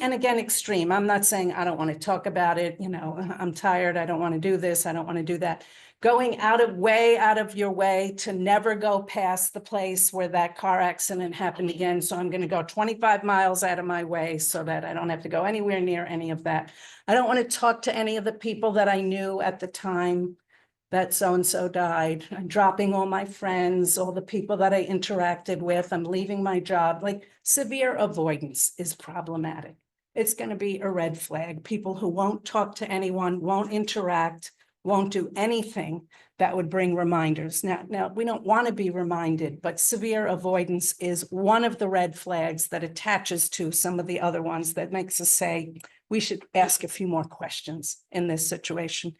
and again, extreme. I'm not saying I don't want to talk about it. I'm tired. I don't want to do this. I don't want to do that. Going out of your way to never go past the place where that car accident happened again. So I'm going to go 25 miles out of my way so that I don't have to go anywhere near any of that. I don't want to talk to any of the people that I knew at the time that so-and-so died. I'm dropping all my friends, all the people that I interacted with. I'm leaving my job. Like, severe avoidance is problematic. It's going to be a red flag. People who won't talk to anyone, won't interact, won't do anything that would bring reminders. Now we don't want to be reminded, but severe avoidance is one of the red flags that attaches to some of the other ones that makes us say we should ask a few more questions in this situation.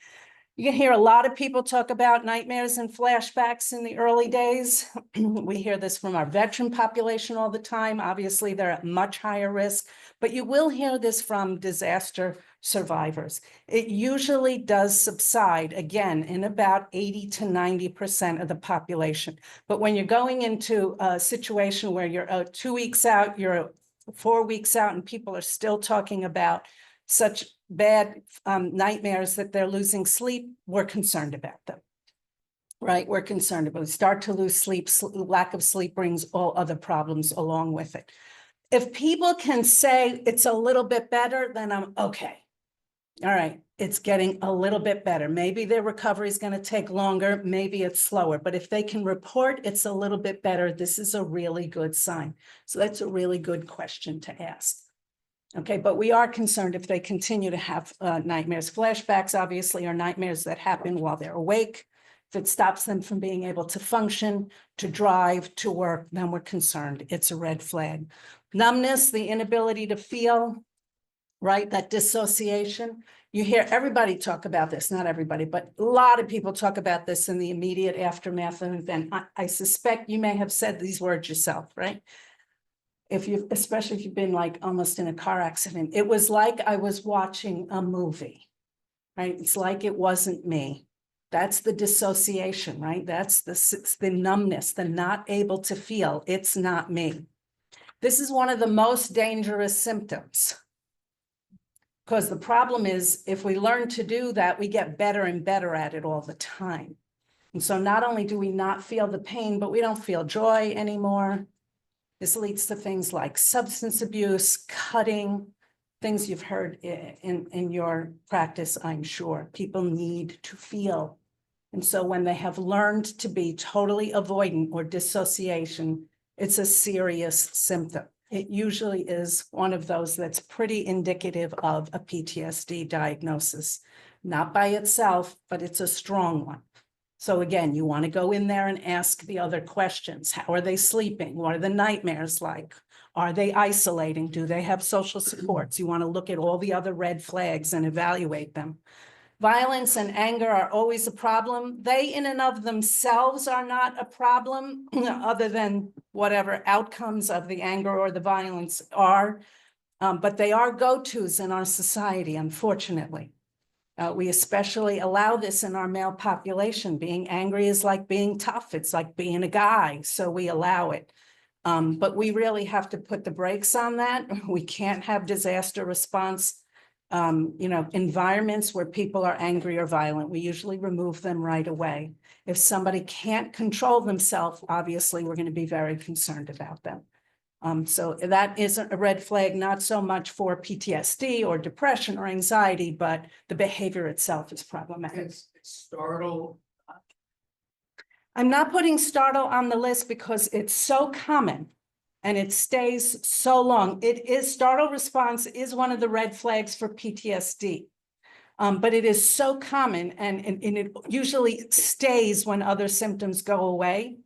You can hear a lot of people talk about nightmares and flashbacks in the early days. We hear this from our veteran population all the time. Obviously, they're at much higher risk, but you will hear this from disaster survivors. It usually does subside, again, in about 80 to 90% of the population. But when you're going into a situation where you're 2 weeks out, you're 4 weeks out, and people are still talking about such bad nightmares that they're losing sleep, we're concerned about them. Right? We're concerned about it. Start to lose sleep, lack of sleep brings all other problems along with it. If people can say it's a little bit better, then I'm okay. All right, it's getting a little bit better. Maybe their recovery is going to take longer, maybe it's slower, but if they can report it's a little bit better, this is a really good sign. So that's a really good question to ask. Okay, but we are concerned if they continue to have nightmares. Flashbacks obviously are nightmares that happen while they're awake. If it stops them from being able to function, to drive, to work, then we're concerned. It's a red flag. Numbness, the inability to feel, right? That dissociation. You hear everybody talk about this, not everybody, but a lot of people talk about this in the immediate aftermath of an event. I suspect you may have said these words yourself, right? Especially if you've been like almost in a car accident. It was like I was watching a movie, right? It's like it wasn't me. That's the dissociation, right? That's the numbness, the not able to feel. It's not me. This is one of the most dangerous symptoms. Because the problem is, if we learn to do that, we get better and better at it all the time. And so not only do we not feel the pain, but we don't feel joy anymore. This leads to things like substance abuse, cutting, things you've heard in your practice, I'm sure. People need to feel. And so when they have learned to be totally avoidant or dissociation, it's a serious symptom. It usually is one of those that's pretty indicative of a PTSD diagnosis, not by itself, but it's a strong one. So again, you want to go in there and ask the other questions. How are they sleeping? What are the nightmares like? Are they isolating? Do they have social supports? You want to look at all the other red flags and evaluate them. Violence and anger are always a problem. They in and of themselves are not a problem other than whatever outcomes of the anger or the violence are, but they are go-tos in our society, unfortunately. We especially allow this in our male population. Being angry is like being tough. It's like being a guy, so we allow it. But we really have to put the brakes on that. We can't have disaster response environments where people are angry or violent. We usually remove them right away. If somebody can't control themselves, obviously, we're going to be very concerned about them. So that isn't a red flag, not so much for PTSD or depression or anxiety, but the behavior itself is problematic. It's startle. I'm not putting startle on the list because it's so common and it stays so long. Startle response is one of the red flags for PTSD. But it is so common and it usually stays when other symptoms go away.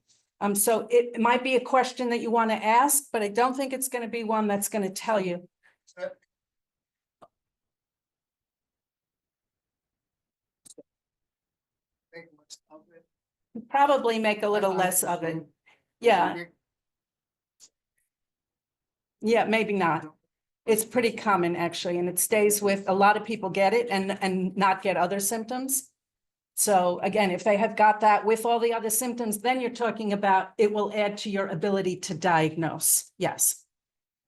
So it might be a question that you want to ask, but I don't think it's going to be one that's going to tell you. Probably make a little less of it. Yeah. Yeah, maybe not. It's pretty common actually, and it stays with a lot of people get it and not get other symptoms. So again, if they have got that with all the other symptoms, then you're talking about it will add to your ability to diagnose. Yes.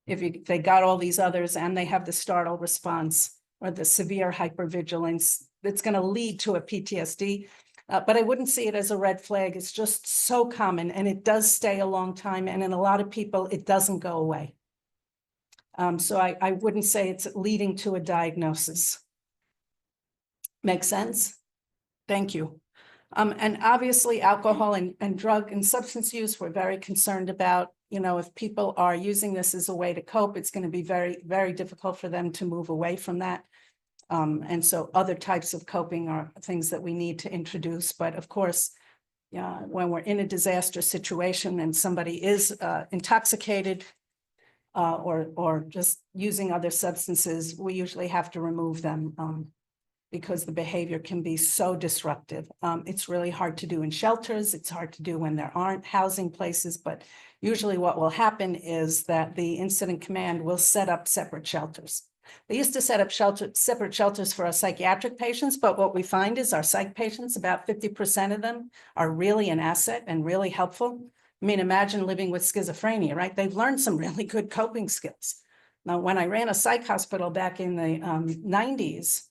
If they got all these others and they have the startle response or the severe hypervigilance, it's going to lead to a PTSD. But I wouldn't see it as a red flag. It's just so common and it does stay a long time. And in a lot of people, it doesn't go away. So I wouldn't say it's leading to a diagnosis. Make sense? Thank you. And obviously alcohol and drug and substance use, we're very concerned about, if people are using this as a way to cope, it's going to be very, very difficult for them to move away from that. And so other types of coping are things that we need to introduce. But of course, when we're in a disaster situation and somebody is intoxicated or just using other substances, we usually have to remove them. because the behavior can be so disruptive. It's really hard to do in shelters. It's hard to do when there aren't housing places, but usually what will happen is that the incident command will set up separate shelters. They used to set up separate shelters for our psychiatric patients, but what we find is our psych patients, about 50% of them are really an asset and really helpful. I mean, imagine living with schizophrenia, right? They've learned some really good coping skills. Now, when I ran a psych hospital back in the 90s,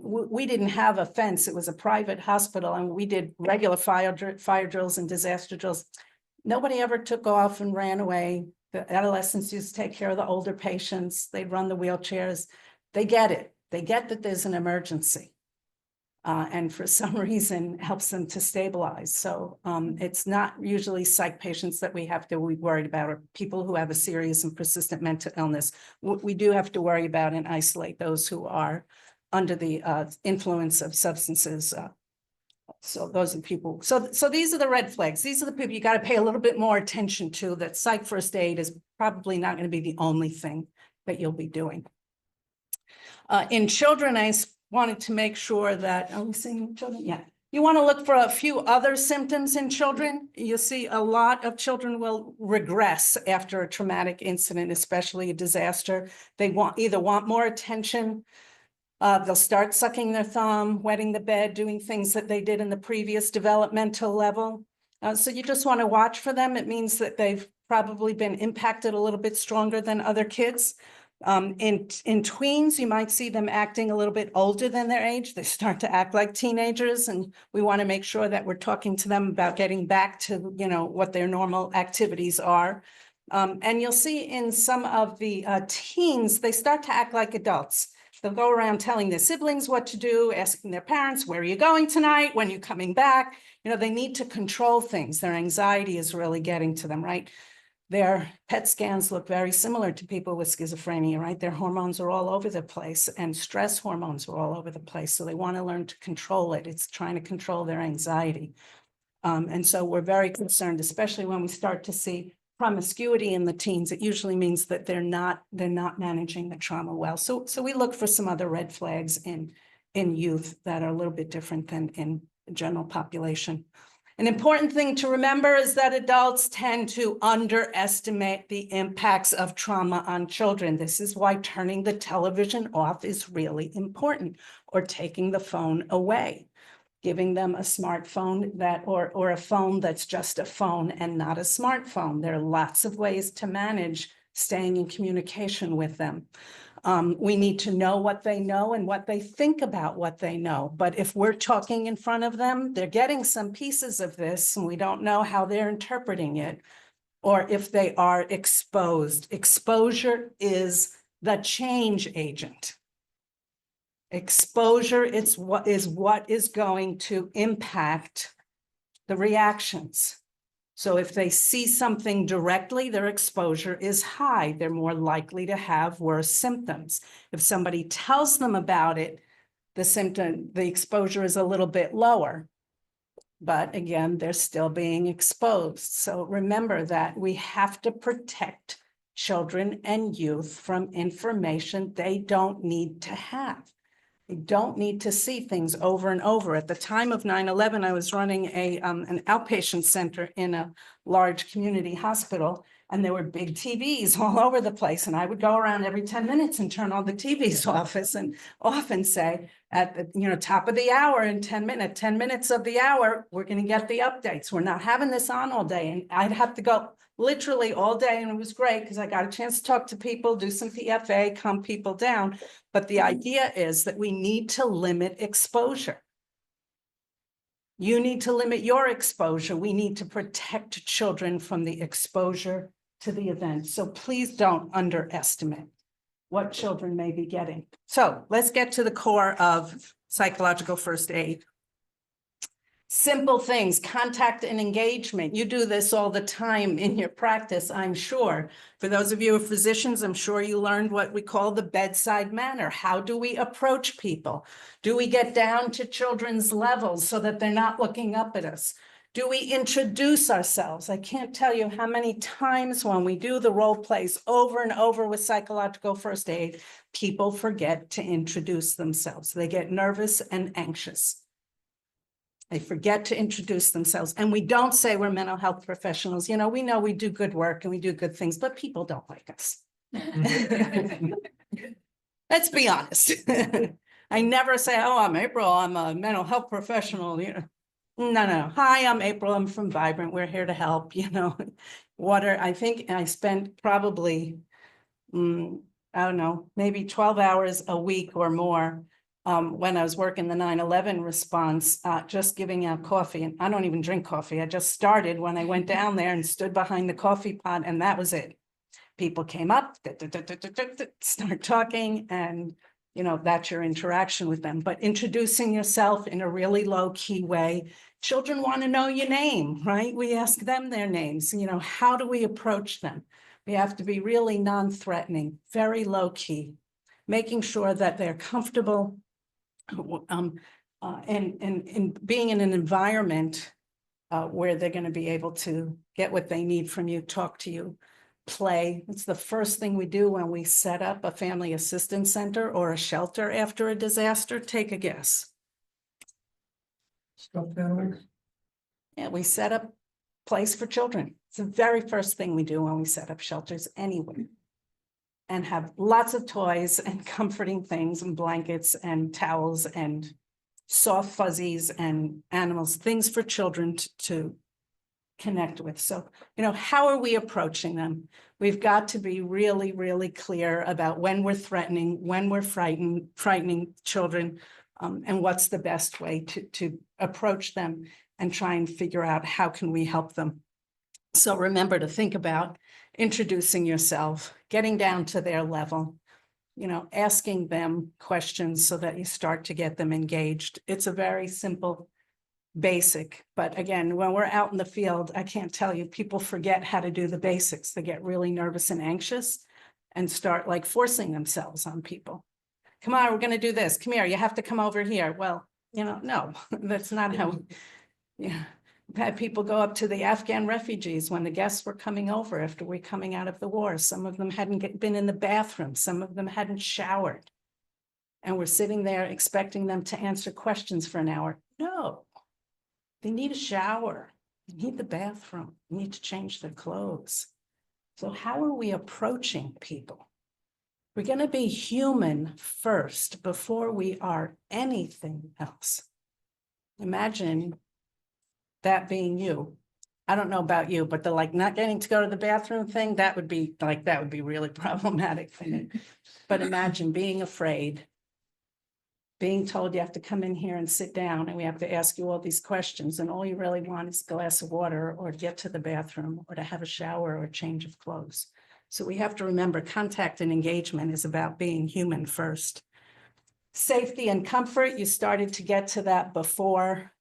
we didn't have a fence. It was a private hospital, and we did regular fire drills and disaster drills. Nobody ever took off and ran away. The adolescents used to take care of the older patients. They'd run the wheelchairs. They get it. They get that there's an emergency. And for some reason helps them to stabilize. So it's not usually psych patients that we have to be worried about, or people who have a serious and persistent mental illness. We do have to worry about and isolate those who are under the influence of substances. So those are people. So these are the red flags. These are the people you got to pay a little bit more attention to. That psych first aid is probably not going to be the only thing that you'll be doing. In children, I wanted to make sure that, are we seeing children? Yeah. You want to look for a few other symptoms in children. You'll see a lot of children will regress after a traumatic incident, especially a disaster. They either want more attention. They'll start sucking their thumb, wetting the bed, doing things that they did in the previous developmental level. So you just want to watch for them. It means that they've probably been impacted a little bit stronger than other kids. In tweens, you might see them acting a little bit older than their age. They start to act like teenagers, and we want to make sure that we're talking to them about getting back to, you know, what their normal activities are. And you'll see in some of the teens, they start to act like adults. They'll go around telling their siblings what to do, asking their parents, where are you going tonight? When are you coming back? You know, they need to control things. Their anxiety is really getting to them, right? Their PET scans look very similar to people with schizophrenia, right? Their hormones are all over the place, and stress hormones are all over the place. So they want to learn to control it. It's trying to control their anxiety. And so we're very concerned, especially when we start to see promiscuity in the teens. It usually means that they're not managing the trauma well. So we look for some other red flags in youth that are a little bit different than in the general population. An important thing to remember is that adults tend to underestimate the impacts of trauma on children. This is why turning the television off is really important, or taking the phone away, giving them a smartphone or a phone that's just a phone and not a smartphone. There are lots of ways to manage staying in communication with them. We need to know what they know and what they think about what they know. But if we're talking in front of them, they're getting some pieces of this and we don't know how they're interpreting it, or if they are exposed. Exposure is the change agent. Exposure is what is going to impact the reactions. So if they see something directly, their exposure is high. They're more likely to have worse symptoms. If somebody tells them about it, the exposure is a little bit lower. But again, they're still being exposed. So remember that we have to protect children and youth from information they don't need to have. They don't need to see things over and over. At the time of 9/11, I was running an outpatient center in a large community hospital, and there were big TVs all over the place. And I would go around every 10 minutes and turn all the TVs off, and often say at the top of the hour, in 10 minutes of the hour, we're going to get the updates. We're not having this on all day. And I'd have to go literally all day. And it was great because I got a chance to talk to people, do some PFA, calm people down. But the idea is that we need to limit exposure. You need to limit your exposure. We need to protect children from the exposure to the event. So please don't underestimate what children may be getting. So let's get to the core of psychological first aid. Simple things, contact and engagement. You do this all the time in your practice, I'm sure. For those of you who are physicians, I'm sure you learned what we call the bedside manner. How do we approach people? Do we get down to children's levels so that they're not looking up at us? Do we introduce ourselves? I can't tell you how many times when we do the role plays over and over with psychological first aid, people forget to introduce themselves. They get nervous and anxious. They forget to introduce themselves. And we don't say we're mental health professionals. You know we do good work and we do good things, but people don't like us. Let's be honest. I never say, oh, I'm April, I'm a mental health professional, you know. No. Hi, I'm April. I'm from Vibrant. We're here to help, you know. I think I spent probably, I don't know, maybe 12 hours a week or more when I was working the 9/11 response, just giving out coffee. And I don't even drink coffee. I just started when I went down there and stood behind the coffee pot, and that was it. People came up, start talking, and you know, that's your interaction with them. But introducing yourself in a really low key way. Children want to know your name, right? We ask them their names. You know, how do we approach them? We have to be really non-threatening, very low key, making sure that they're comfortable and being in an environment where they're going to be able to get what they need from you, talk to you, play. It's the first thing we do when we set up a family assistance center or a shelter after a disaster. Take a guess. Stuffed animals? Yeah, we set up place for children. It's the very first thing we do when we set up shelters anywhere. And have lots of toys and comforting things and blankets and towels and soft fuzzies and animals, things for children to connect with. So, you know, how are we approaching them? We've got to be really, really clear about when we're threatening, when we're frightening children, and what's the best way to approach them and try and figure out how can we help them. So remember to think about introducing yourself, getting down to their level, you know, asking them questions so that you start to get them engaged. It's a very simple basic, but again, when we're out in the field, I can't tell you, people forget how to do the basics. They get really nervous and anxious and start like forcing themselves on people. Come on, we're going to do this. Come here, you have to come over here. Well, you know, no, that's not how, yeah. I've had people go up to the Afghan refugees when the guests were coming over after we're coming out of the war. Some of them hadn't been in the bathroom. Some of them hadn't showered. And we're sitting there expecting them to answer questions for an hour. No, they need a shower. They need the bathroom. They need to change their clothes. So how are we approaching people? We're going to be human first before we are anything else. Imagine that being you. I don't know about you, but the like not getting to go to the bathroom thing, that would be really problematic for me. But imagine being afraid, being told you have to come in here and sit down and we have to ask you all these questions and all you really want is a glass of water or to get to the bathroom or to have a shower or a change of clothes. So we have to remember contact and engagement is about being human first. Safety and comfort, you started to get to that before.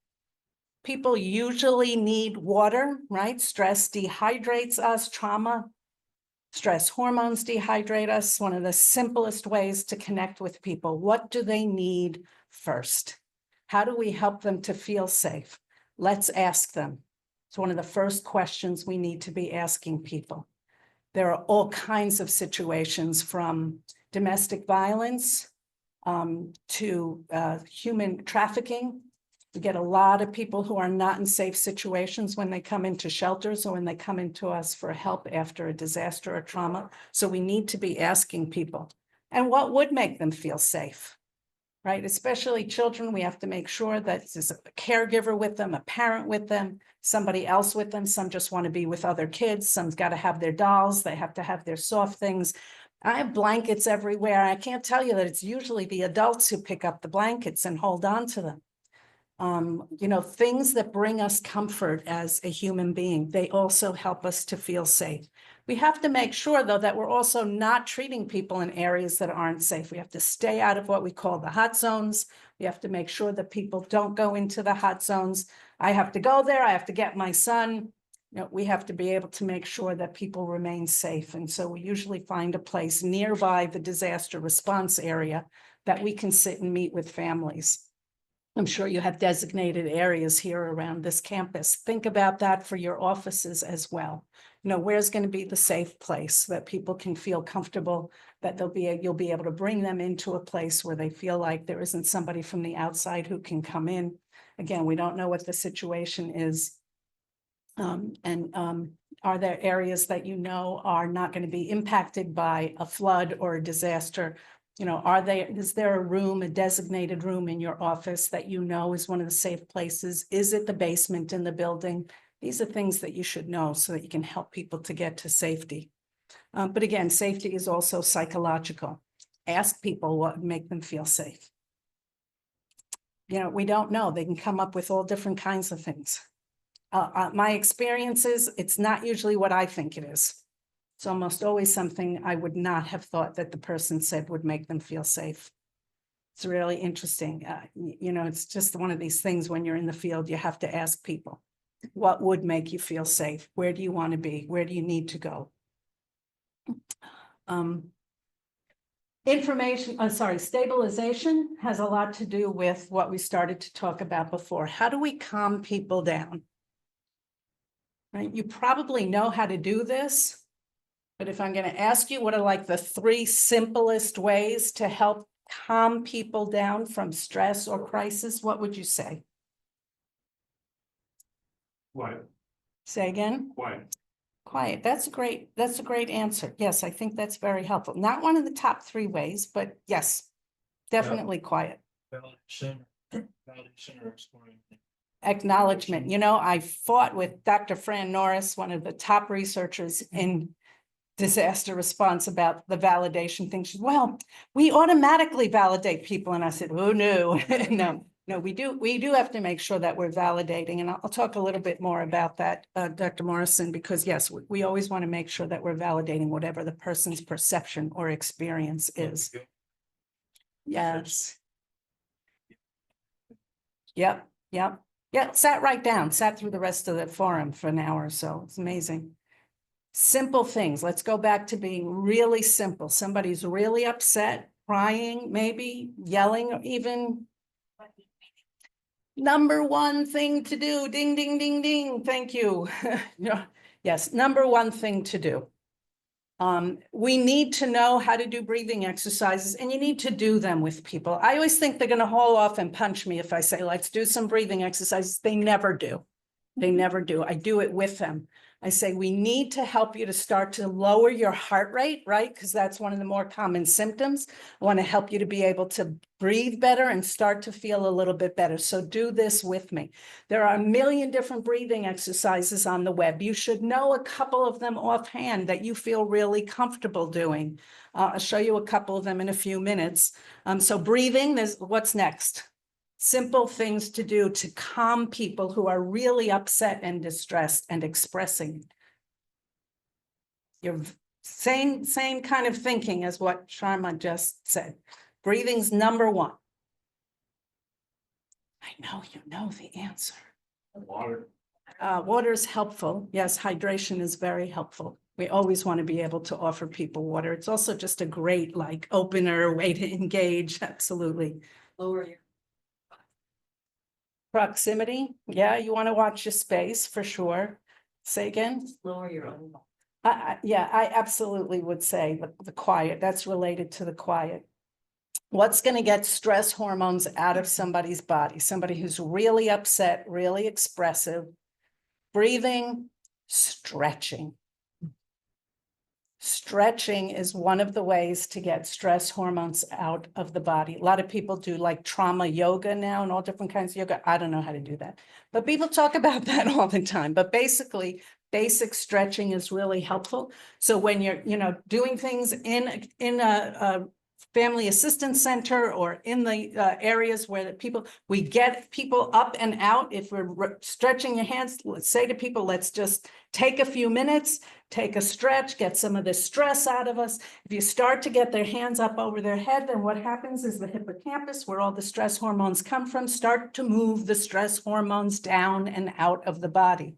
People usually need water, right? Stress dehydrates us, trauma, stress hormones dehydrate us. One of the simplest ways to connect with people. What do they need first? How do we help them to feel safe? Let's ask them. It's one of the first questions we need to be asking people. There are all kinds of situations from domestic violence to human trafficking. We get a lot of people who are not in safe situations when they come into shelters or when they come into us for help after a disaster or trauma. So we need to be asking people, and what would make them feel safe, right? Especially children, we have to make sure that there's a caregiver with them, a parent with them, somebody else with them. Some just want to be with other kids. Some's got to have their dolls. They have to have their soft things. I have blankets everywhere. I can't tell you that it's usually the adults who pick up the blankets and hold on to them. You know, things that bring us comfort as a human being, they also help us to feel safe. We have to make sure, though, that we're also not treating people in areas that aren't safe. We have to stay out of what we call the hot zones. We have to make sure that people don't go into the hot zones. I have to go there. I have to get my son. You know, we have to be able to make sure that people remain safe. And so we usually find a place nearby the disaster response area that we can sit and meet with families. I'm sure you have designated areas here around this campus. Think about that for your offices as well. You know, where's going to be the safe place that people can feel comfortable, that you'll be able to bring them into a place where they feel like there isn't somebody from the outside who can come in. Again, we don't know what the situation is. Are there areas that you know are not going to be impacted by a flood or a disaster? You know, is there a room, a designated room in your office that you know is one of the safe places? Is it the basement in the building? These are things that you should know so that you can help people to get to safety. But again, safety is also psychological. Ask people what would make them feel safe. You know, we don't know. They can come up with all different kinds of things. My experience is it's not usually what I think it is. It's almost always something I would not have thought that the person said would make them feel safe. It's really interesting. You know, it's just one of these things when you're in the field, you have to ask people, what would make you feel safe? Where do you want to be? Where do you need to go? Stabilization has a lot to do with what we started to talk about before. How do we calm people down? Right? You probably know how to do this. But if I'm going to ask you what are like the 3 simplest ways to help calm people down from stress or crisis, what would you say? Quiet. Say again? Quiet. Quiet. That's a great answer. Yes, I think that's very helpful. Not one of the top 3 ways, but yes, definitely quiet. Validation or exploring. Acknowledgement. You know, I fought with Dr. Fran Norris, one of the top researchers in disaster response, about the validation thing. She said, well, we automatically validate people. And I said, oh, no, no, we do have to make sure that we're validating. And I'll talk a little bit more about that, Dr. Morrison, because yes, we always want to make sure that we're validating whatever the person's perception or experience is. Yes. Yep. Yeah, sat through the rest of the forum for an hour or so. It's amazing. Simple things. Let's go back to being really simple. Somebody's really upset, crying, maybe yelling, or even number 1 thing to do. Ding, ding, ding, ding. Thank you. Yes, number 1 thing to do. We need to know how to do breathing exercises, and you need to do them with people. I always think they're going to haul off and punch me if I say, let's do some breathing exercises. They never do. They never do. I do it with them. I say, we need to help you to start to lower your heart rate, right? Because that's one of the more common symptoms. I want to help you to be able to breathe better and start to feel a little bit better. So do this with me. There are a million different breathing exercises on the web. You should know a couple of them offhand that you feel really comfortable doing. I'll show you a couple of them in a few minutes. So breathing, what's next? Simple things to do to calm people who are really upset and distressed and expressing. Your same kind of thinking as what Sharma just said. Breathing's number 1. I know you know the answer. Water. Water is helpful. Yes, hydration is very helpful. We always want to be able to offer people water. It's also just a great opener way to engage. Absolutely. Lower your. Proximity, yeah, you want to watch your space for sure. Say again? Lower your own. Yeah, I absolutely would say the quiet, that's related to the quiet. What's going to get stress hormones out of somebody's body? Somebody who's really upset, really expressive. Breathing, stretching. Stretching is one of the ways to get stress hormones out of the body. A lot of people do trauma yoga now and all different kinds of yoga. I don't know how to do that, but people talk about that all the time. But basically, basic stretching is really helpful. So when you're, doing things in a family assistance center or in the areas where we get people up and out. If we're stretching your hands, let's say to people, let's just take a few minutes, take a stretch, get some of the stress out of us. If you start to get their hands up over their head, then what happens is the hippocampus, where all the stress hormones come from, start to move the stress hormones down and out of the body.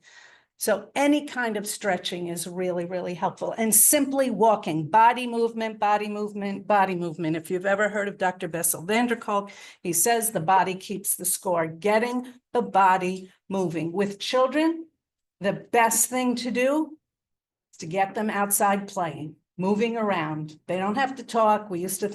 So any kind of stretching is really, really helpful. And simply walking, body movement, body movement, body movement. If you've ever heard of Dr. Bessel van der Kolk, he says the body keeps the score. Getting the body moving. With children, the best thing to do is to get them outside playing, moving around. They don't have to talk. We used to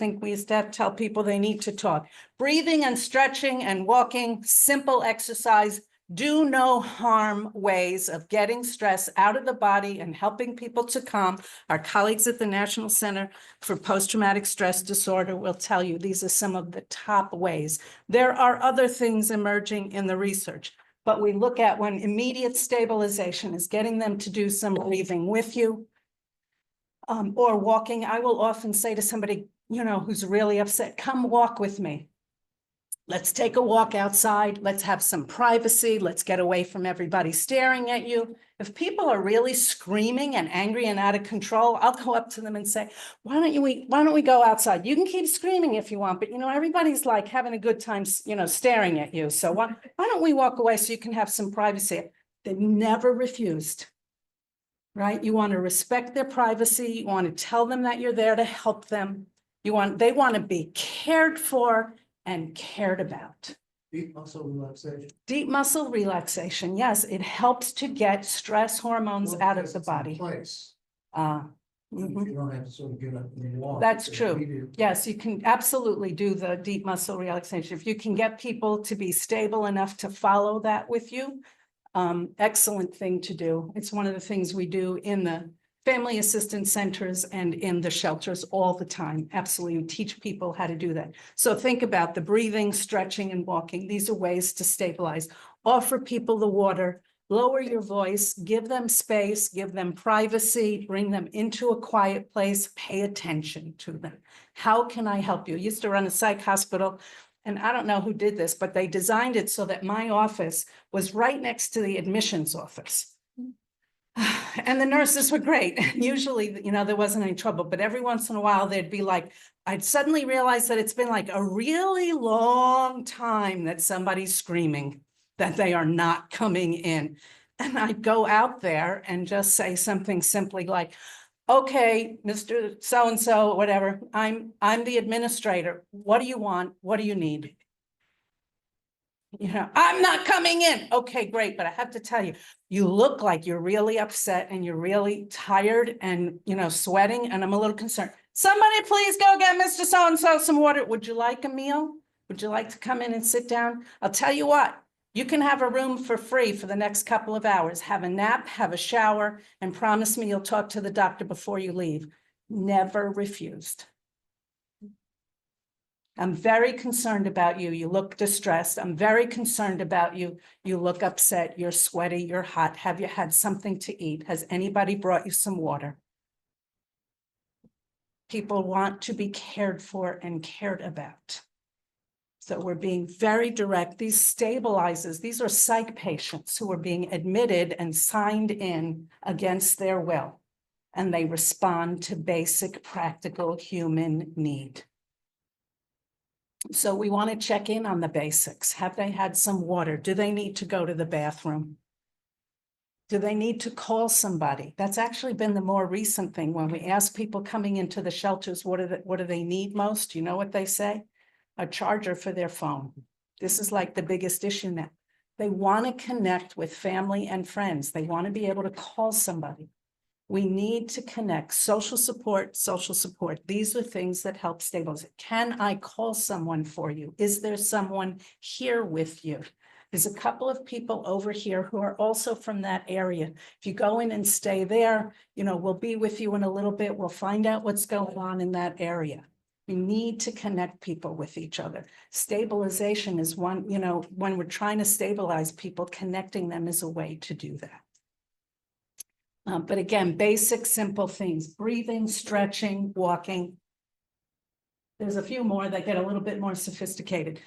have to tell people they need to talk. Breathing and stretching and walking, simple exercise, do no harm ways of getting stress out of the body and helping people to calm. Our colleagues at the National Center for Post-Traumatic Stress Disorder will tell you these are some of the top ways. There are other things emerging in the research, but we look at when immediate stabilization is getting them to do some breathing with you, or walking. I will often say to somebody, who's really upset, come walk with me. Let's take a walk outside. Let's have some privacy. Let's get away from everybody staring at you. If people are really screaming and angry and out of control, I'll go up to them and say, why don't we go outside? You can keep screaming if you want, but everybody's like having a good time, staring at you. So why don't we walk away so you can have some privacy? They never refused, right? You want to respect their privacy. You want to tell them that you're there to help them. They want to be cared for and cared about. Deep muscle relaxation. Deep muscle relaxation, yes, it helps to get stress hormones out of the body. Place. Mhm. You don't have to sort of get up and walk. That's It's true. immediate. Yes, you can absolutely do the deep muscle relaxation. If you can get people to be stable enough to follow that with you, excellent thing to do. It's one of the things we do in the family assistance centers and in the shelters all the time. Absolutely, we teach people how to do that. So think about the breathing, stretching, and walking. These are ways to stabilize. Offer people the water, lower your voice, give them space, give them privacy, bring them into a quiet place, pay attention to them. How can I help you? I used to run a psych hospital, and I don't know who did this, but they designed it so that my office was right next to the admissions office. And the nurses were great. Usually, there wasn't any trouble, but every once in a while they'd be like, I'd suddenly realize that it's been like a really long time that somebody's screaming that they are not coming in. And I'd go out there and just say something simply like, okay, Mr. So-and-so, whatever, I'm the administrator. What do you want? What do you need? I'm not coming in. Okay, great. But I have to tell you, you look like you're really upset and you're really tired and, sweating. And I'm a little concerned. Somebody please go get Mr. So-and-so some water. Would you like a meal? Would you like to come in and sit down? I'll tell you what, you can have a room for free for the next couple of hours. Have a nap, have a shower, and promise me you'll talk to the doctor before you leave. Never refused. I'm very concerned about you. You look distressed. I'm very concerned about you. You look upset. You're sweaty. You're hot. Have you had something to eat? Has anybody brought you some water? People want to be cared for and cared about. So we're being very direct. These stabilizers, these are psych patients who are being admitted and signed in against their will, and they respond to basic practical human need. So we want to check in on the basics. Have they had some water? Do they need to go to the bathroom? Do they need to call somebody? That's actually been the more recent thing. When we ask people coming into the shelters, what do they need most? You know what they say? A charger for their phone. This is like the biggest issue now. They want to connect with family and friends. They want to be able to call somebody. We need to connect. Social support, social support. These are things that help stabilize it. Can I call someone for you? Is there someone here with you? There's a couple of people over here who are also from that area. If you go in and stay there, we'll be with you in a little bit. We'll find out what's going on in that area. We need to connect people with each other. Stabilization is one, when we're trying to stabilize people, connecting them is a way to do that. But again, basic, simple things, breathing, stretching, walking. There's a few more that get a little bit more sophisticated.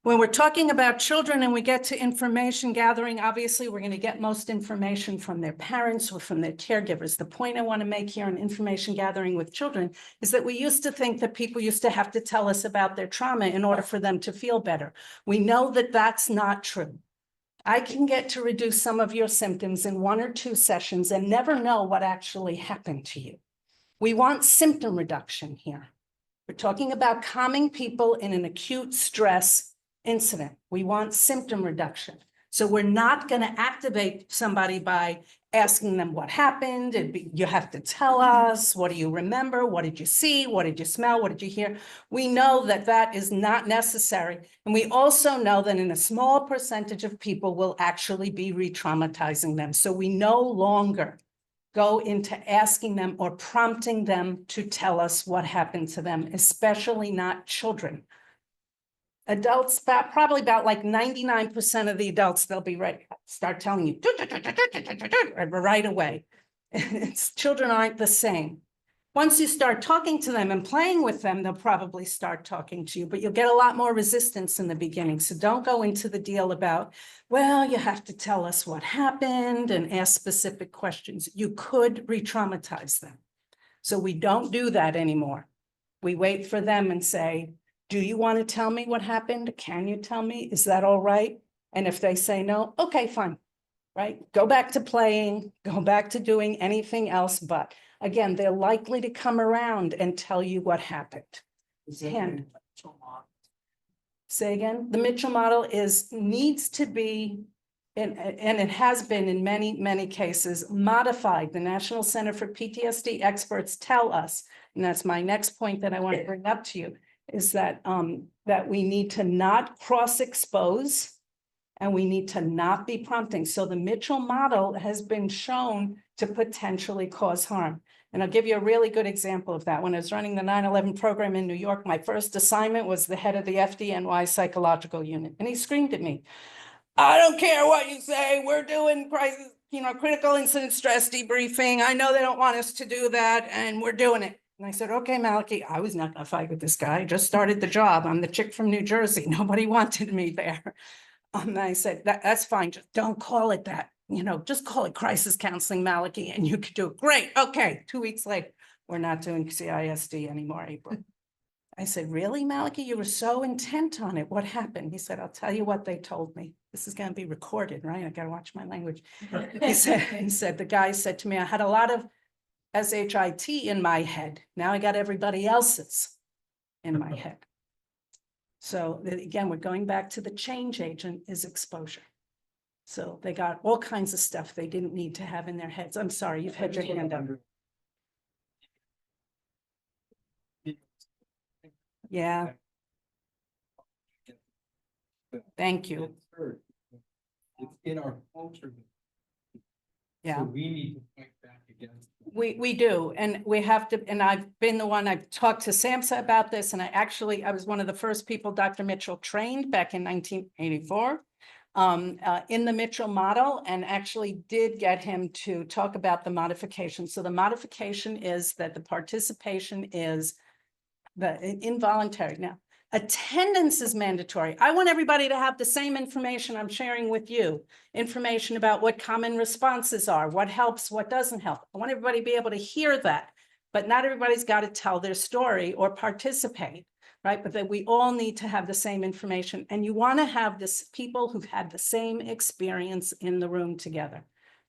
When we're talking about children and we get to information gathering, obviously we're going to get most information from their parents or from their caregivers. The point I want to make here in information gathering with children is that we used to think that people used to have to tell us about their trauma in order for them to feel better. We know that that's not true. I can get to reduce some of your symptoms in 1 or 2 sessions and never know what actually happened to you. We want symptom reduction here. We're talking about calming people in an acute stress incident. We want symptom reduction. So we're not going to activate somebody by asking them what happened. You have to tell us, what do you remember? What did you see? What did you smell? What did you hear? We know that that is not necessary. And we also know that in a small percentage of people will actually be re-traumatizing them. So we no longer go into asking them or prompting them to tell us what happened to them, especially not children. Adults, probably about like 99% of the adults, they'll be right, start telling you right away. Children aren't the same. Once you start talking to them and playing with them, they'll probably start talking to you, but you'll get a lot more resistance in the beginning. So don't go into the deal about, well, you have to tell us what happened and ask specific questions. You could re-traumatize them. So we don't do that anymore. We wait for them and say, do you want to tell me what happened? Can you tell me? Is that all right? And if they say no, okay, fine, right? Go back to playing, go back to doing anything else, but again, they're likely to come around and tell you what happened. And say again, the Mitchell model needs to be, and it has been in many, many cases, modified. The National Center for PTSD experts tell us, and that's my next point that I want to bring up to you, is that that we need to not cross-expose and we need to not be prompting. So the Mitchell model has been shown to potentially cause harm. And I'll give you a really good example of that. When I was running the 9/11 program in New York, my first assignment was the head of the FDNY psychological unit. And he screamed at me, I don't care what you say, we're doing crisis, critical incident stress debriefing. I know they don't want us to do that and we're doing it. And I said, okay, Malachy, I was not gonna fight with this guy. I just started the job. I'm the chick from New Jersey. Nobody wanted me there. And I said, that's fine. Just don't call it that. Just call it crisis counseling, Malachy, and you could do it. Great. Okay. 2 weeks later, we're not doing CISD anymore, April. I said, really, Malachy? You were so intent on it. What happened? He said, I'll tell you what they told me. This is going to be recorded, right? I got to watch my language. He said, the guy said to me, I had a lot of SHIT in my head. Now I got everybody else's in my head. So again, we're going back to the change agent is exposure. So they got all kinds of stuff they didn't need to have in their heads. I'm sorry, you've had your hand up. Yeah, thank you. It's in our culture. Yeah. So we need to fight back against. We do, and we have to, and I've talked to SAMHSA about this, and I was one of the first people Dr. Mitchell trained back in 1984 in the Mitchell model, and actually did get him to talk about the modification. So the modification is that the participation is the involuntary. Now, attendance is mandatory. I want everybody to have the same information I'm sharing with you, information about what common responses are, what helps, what doesn't help. I want everybody to be able to hear that, but not everybody's got to tell their story or participate, right? But that we all need to have the same information. And you want to have this people who've had the same experience in the room together,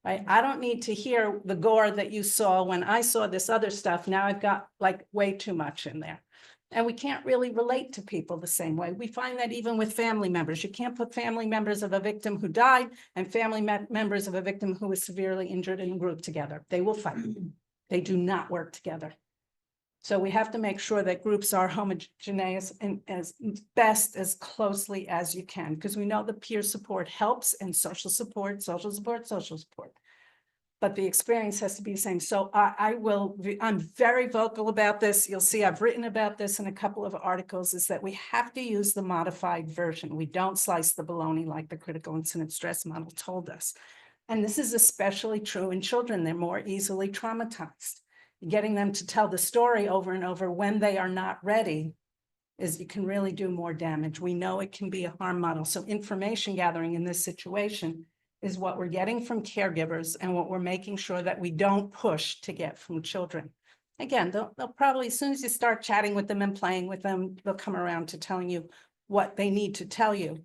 right? I don't need to hear the gore that you saw when I saw this other stuff. Now I've got like way too much in there. And we can't really relate to people the same way. We find that even with family members. You can't put family members of a victim who died and family members of a victim who was severely injured in a group together. They will fight. They do not work together. So we have to make sure that groups are homogeneous and as best as closely as you can, because we know the peer support helps and social support. But the experience has to be the same. So I'm very vocal about this. You'll see I've written about this in a couple of articles, is that we have to use the modified version. We don't slice the bologna like the critical incident stress model told us. And this is especially true in children. They're more easily traumatized. Getting them to tell the story over and over when they are not ready is you can really do more damage. We know it can be a harm model. So information gathering in this situation is what we're getting from caregivers and what we're making sure that we don't push to get from children. Again, they'll probably, as soon as you start chatting with them and playing with them, they'll come around to telling you what they need to tell you.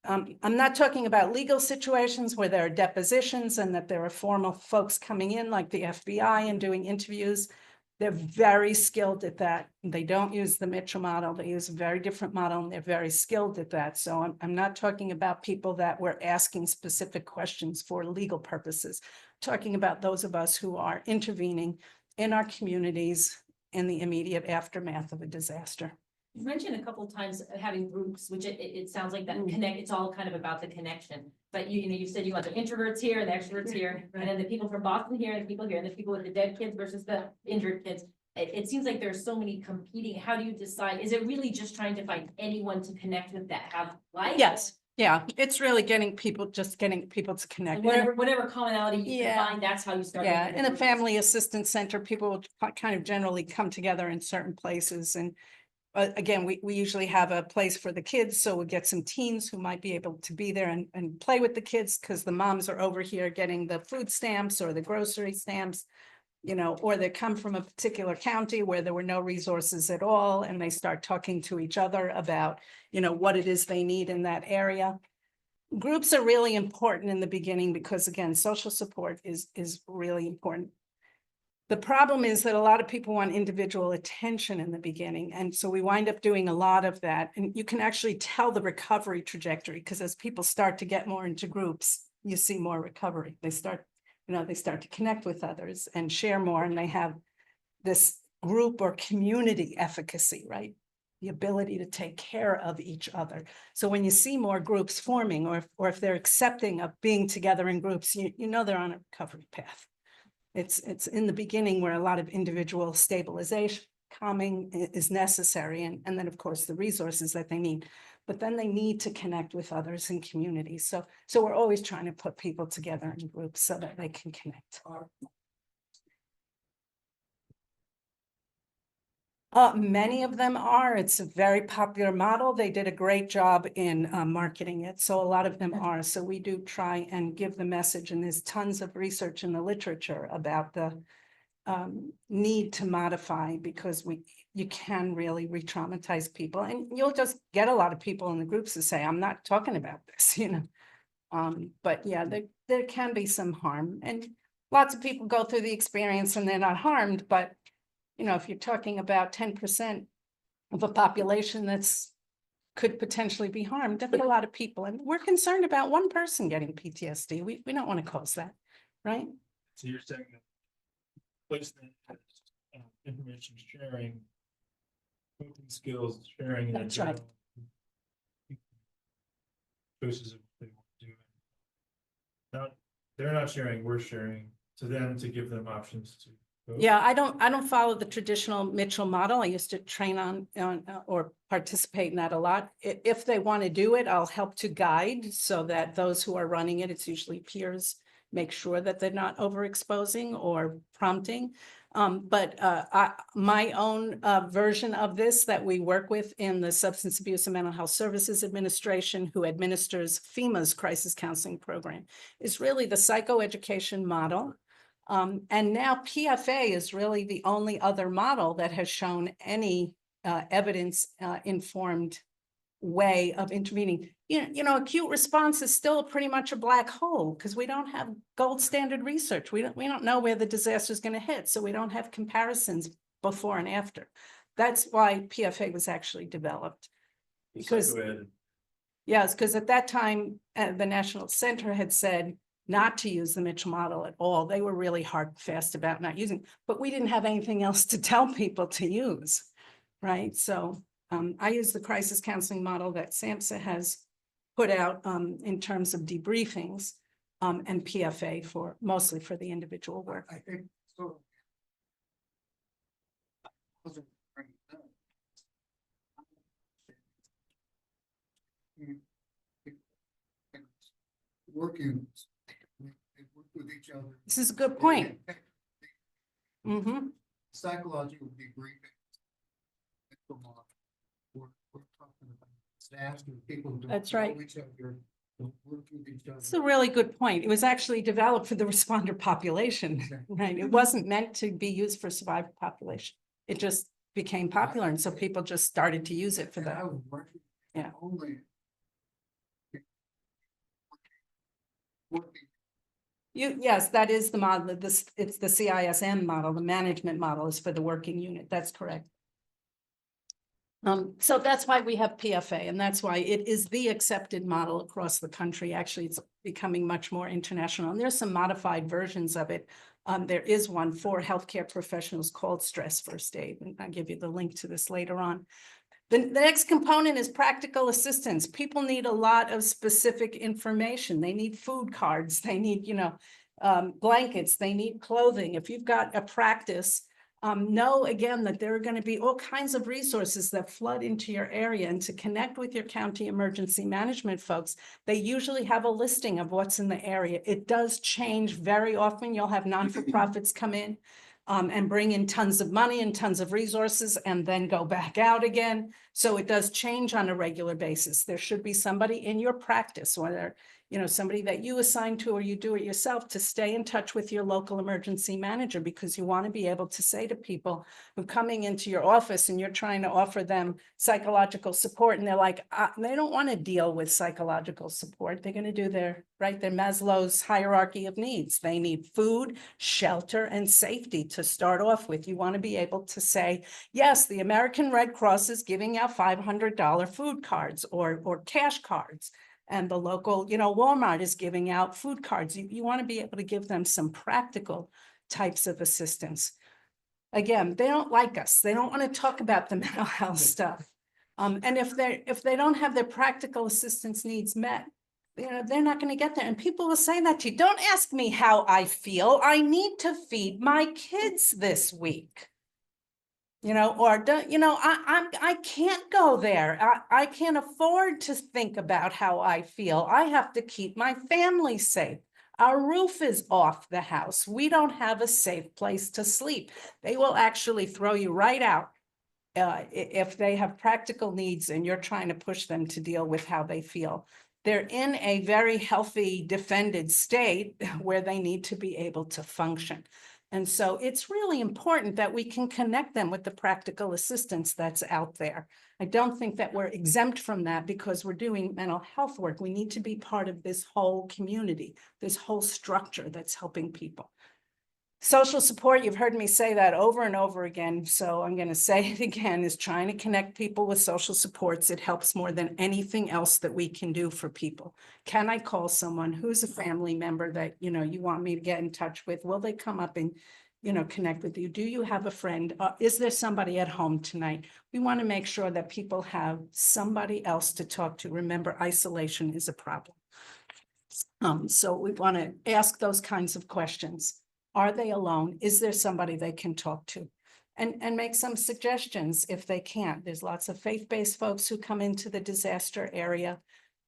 I'm not talking about legal situations where there are depositions and that there are formal folks coming in like the FBI and doing interviews. They're very skilled at that. They don't use the Mitchell model. They use a very different model and they're very skilled at that. So I'm not talking about people that were asking specific questions for legal purposes. I'm talking about those of us who are intervening in our communities in the immediate aftermath of a disaster. You mentioned a couple of times having groups, which it sounds like that connect, it's all kind of about the connection. But you know, you said you want the introverts here and the extroverts here, and then the people from Boston here and the people here, and the people with the dead kids versus the injured kids. It seems like there's so many competing. How do you decide? Is it really just trying to find anyone to connect with that have life? Yes, yeah, it's really getting people to connect. And whatever commonality you can Yeah. find, that's how you start. Yeah, making in a groups. family assistance center, people will kind of generally come together in certain places and again, we usually have a place for the kids, so we get some teens who might be able to be there and play with the kids because the moms are over here getting the food stamps or the grocery stamps, you know, or they come from a particular county where there were no resources at all and they start talking to each other about, you know, what it is they need in that area. Groups are really important in the beginning because again, social support is really important. The problem is that a lot of people want individual attention in the beginning. And so we wind up doing a lot of that. And you can actually tell the recovery trajectory because as people start to get more into groups, you see more recovery. They start to connect with others and share more. And they have this group or community efficacy, right? The ability to take care of each other. So when you see more groups forming or if they're accepting of being together in groups, you know they're on a recovery path. It's in the beginning where a lot of individual stabilization, calming is necessary. And then of course the resources that they need, but then they need to connect with others in communities. So we're always trying to put people together in groups so that they can connect. Many of them are. It's a very popular model. They did a great job in marketing it. So a lot of them are. So we do try and give the message, and there's tons of research in the literature about the need to modify because you can really re-traumatize people. And you'll just get a lot of people in the groups to say, I'm not talking about this, you know. But yeah, there can be some harm. And lots of people go through the experience and they're not harmed, but you know, if you're talking about 10% of a population that's could potentially be harmed, that's a lot of people. And we're concerned about one person getting PTSD. We don't want to cause that, right? So you're saying that place that information sharing, coping skills sharing. in That's right. general, choices of what they want to do. Not, they're not sharing, we're sharing to them to give them options to. Yeah, I don't follow the traditional Mitchell model. I used to train on or participate in that a lot. If they want to do it, I'll help to guide so that those who are running it, it's usually peers, make sure that they're not overexposing or prompting. My own version of this that we work with in the Substance Abuse and Mental Health Services Administration, who administers FEMA's crisis counseling program, is really the psychoeducation model. And now PFA is really the only other model that has shown any evidence informed way of intervening. You know, acute response is still pretty much a black hole because we don't have gold standard research. We don't know where the disaster is going to hit, so we don't have comparisons before and after. That's why PFA was actually developed. Because yes, because at that time the National Center had said not to use the Mitchell model at all. They were really hard and fast about not using, but we didn't have anything else to tell people to use, right? So I use the crisis counseling model that SAMHSA has put out in terms of debriefings and PFA for mostly for the individual work. I think so. Working, they work with each other. This is a good point. Mm-hmm. Psychology would be great. We're talking about staff and people who don't That's know right. each other, don't work with each other. It's a really good point. It was actually developed for the responder population, right? It wasn't meant to be used for survivor population. It just became popular, and so people just started to use it for And I that. was working Yeah. only working. Yes, that is the model, it's the CISM model, the management model is for the working unit, that's correct. So that's why we have PFA, and that's why it is the accepted model across the country. Actually, it's becoming much more international, and there's some modified versions of it. There is one for healthcare professionals called Stress First Aid, and I'll give you the link to this later on. The next component is practical assistance. People need a lot of specific information. They need food cards, they need, blankets, they need clothing. If you've got a practice, know again that there are going to be all kinds of resources that flood into your area, and to connect with your county emergency management folks, they usually have a listing of what's in the area. It does change very often. You'll have non-for-profits come in and bring in tons of money and tons of resources and then go back out again. So it does change on a regular basis. There should be somebody in your practice, whether somebody that you assign to or you do it yourself, to stay in touch with your local emergency manager, because you want to be able to say to people who are coming into your office and you're trying to offer them psychological support, and they're like, they don't want to deal with psychological support. They're going to do their Maslow's hierarchy of needs. They need food, shelter, and safety to start off with. You want to be able to say, yes, the American Red Cross is giving out $500 food cards or cash cards. And the local, Walmart is giving out food cards. You want to be able to give them some practical types of assistance. Again, they don't like us. They don't want to talk about the mental health stuff. And if they don't have their practical assistance needs met, they're not going to get there. And people will say that to you. Don't ask me how I feel. I need to feed my kids this week. I can't go there. I can't afford to think about how I feel. I have to keep my family safe. Our roof is off the house. We don't have a safe place to sleep. They will actually throw you right out if they have practical needs and you're trying to push them to deal with how they feel. They're in a very healthy, defended state where they need to be able to function. And so it's really important that we can connect them with the practical assistance that's out there. I don't think that we're exempt from that because we're doing mental health work. We need to be part of this whole community, this whole structure that's helping people. Social support, you've heard me say that over and over again, so I'm going to say it again, is trying to connect people with social supports. It helps more than anything else that we can do for people. Can I call someone who's a family member that, you want me to get in touch with? Will they come up and, connect with you? Do you have a friend? Is there somebody at home tonight? We want to make sure that people have somebody else to talk to. Remember, isolation is a problem. So we want to ask those kinds of questions. Are they alone? Is there somebody they can talk to? And make some suggestions if they can't. There's lots of faith-based folks who come into the disaster area.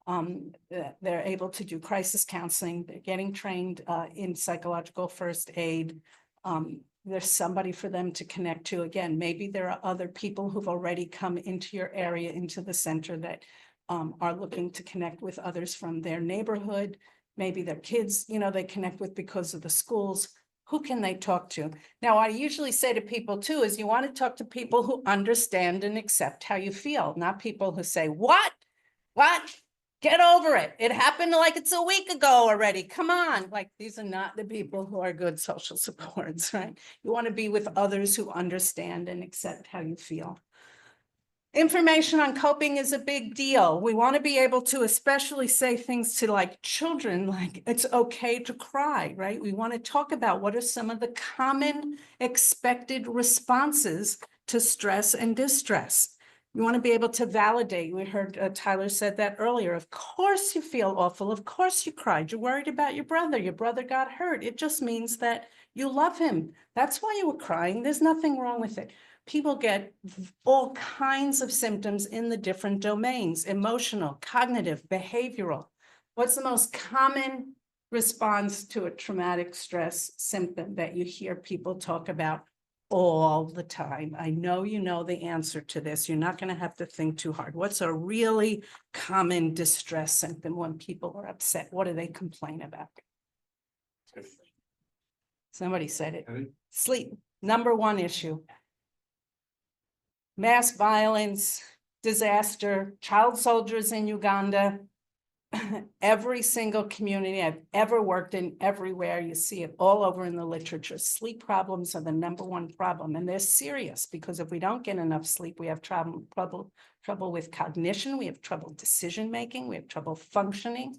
They're able to do crisis counseling. They're getting trained in psychological first aid. There's somebody for them to connect to. Again, maybe there are other people who've already come into your area, into the center, that are looking to connect with others from their neighborhood. Maybe their kids, they connect with because of the schools. Who can they talk to? Now, I usually say to people too, is you want to talk to people who understand and accept how you feel, not people who say, what? Get over it. It happened like it's a week ago already. Come on. Like, these are not the people who are good social supports, right? You want to be with others who understand and accept how you feel. Information on coping is a big deal. We want to be able to especially say things to children, like it's okay to cry, right? We want to talk about what are some of the common expected responses to stress and distress. You want to be able to validate. We heard Tyler said that earlier. Of course you feel awful. Of course you cried. You're worried about your brother. Your brother got hurt. It just means that you love him. That's why you were crying. There's nothing wrong with it. People get all kinds of symptoms in the different domains: emotional, cognitive, behavioral. What's the most common response to a traumatic stress symptom that you hear people talk about all the time? I know you know the answer to this. You're not going to have to think too hard. What's a really common distress symptom when people are upset? What do they complain about? Somebody said it. Sleep, number one issue. Mass violence, disaster, child soldiers in Uganda, every single community I've ever worked in, everywhere, you see it all over in the literature. Sleep problems are the number one problem, and they're serious because if we don't get enough sleep, we have trouble with cognition, we have trouble decision-making, we have trouble functioning.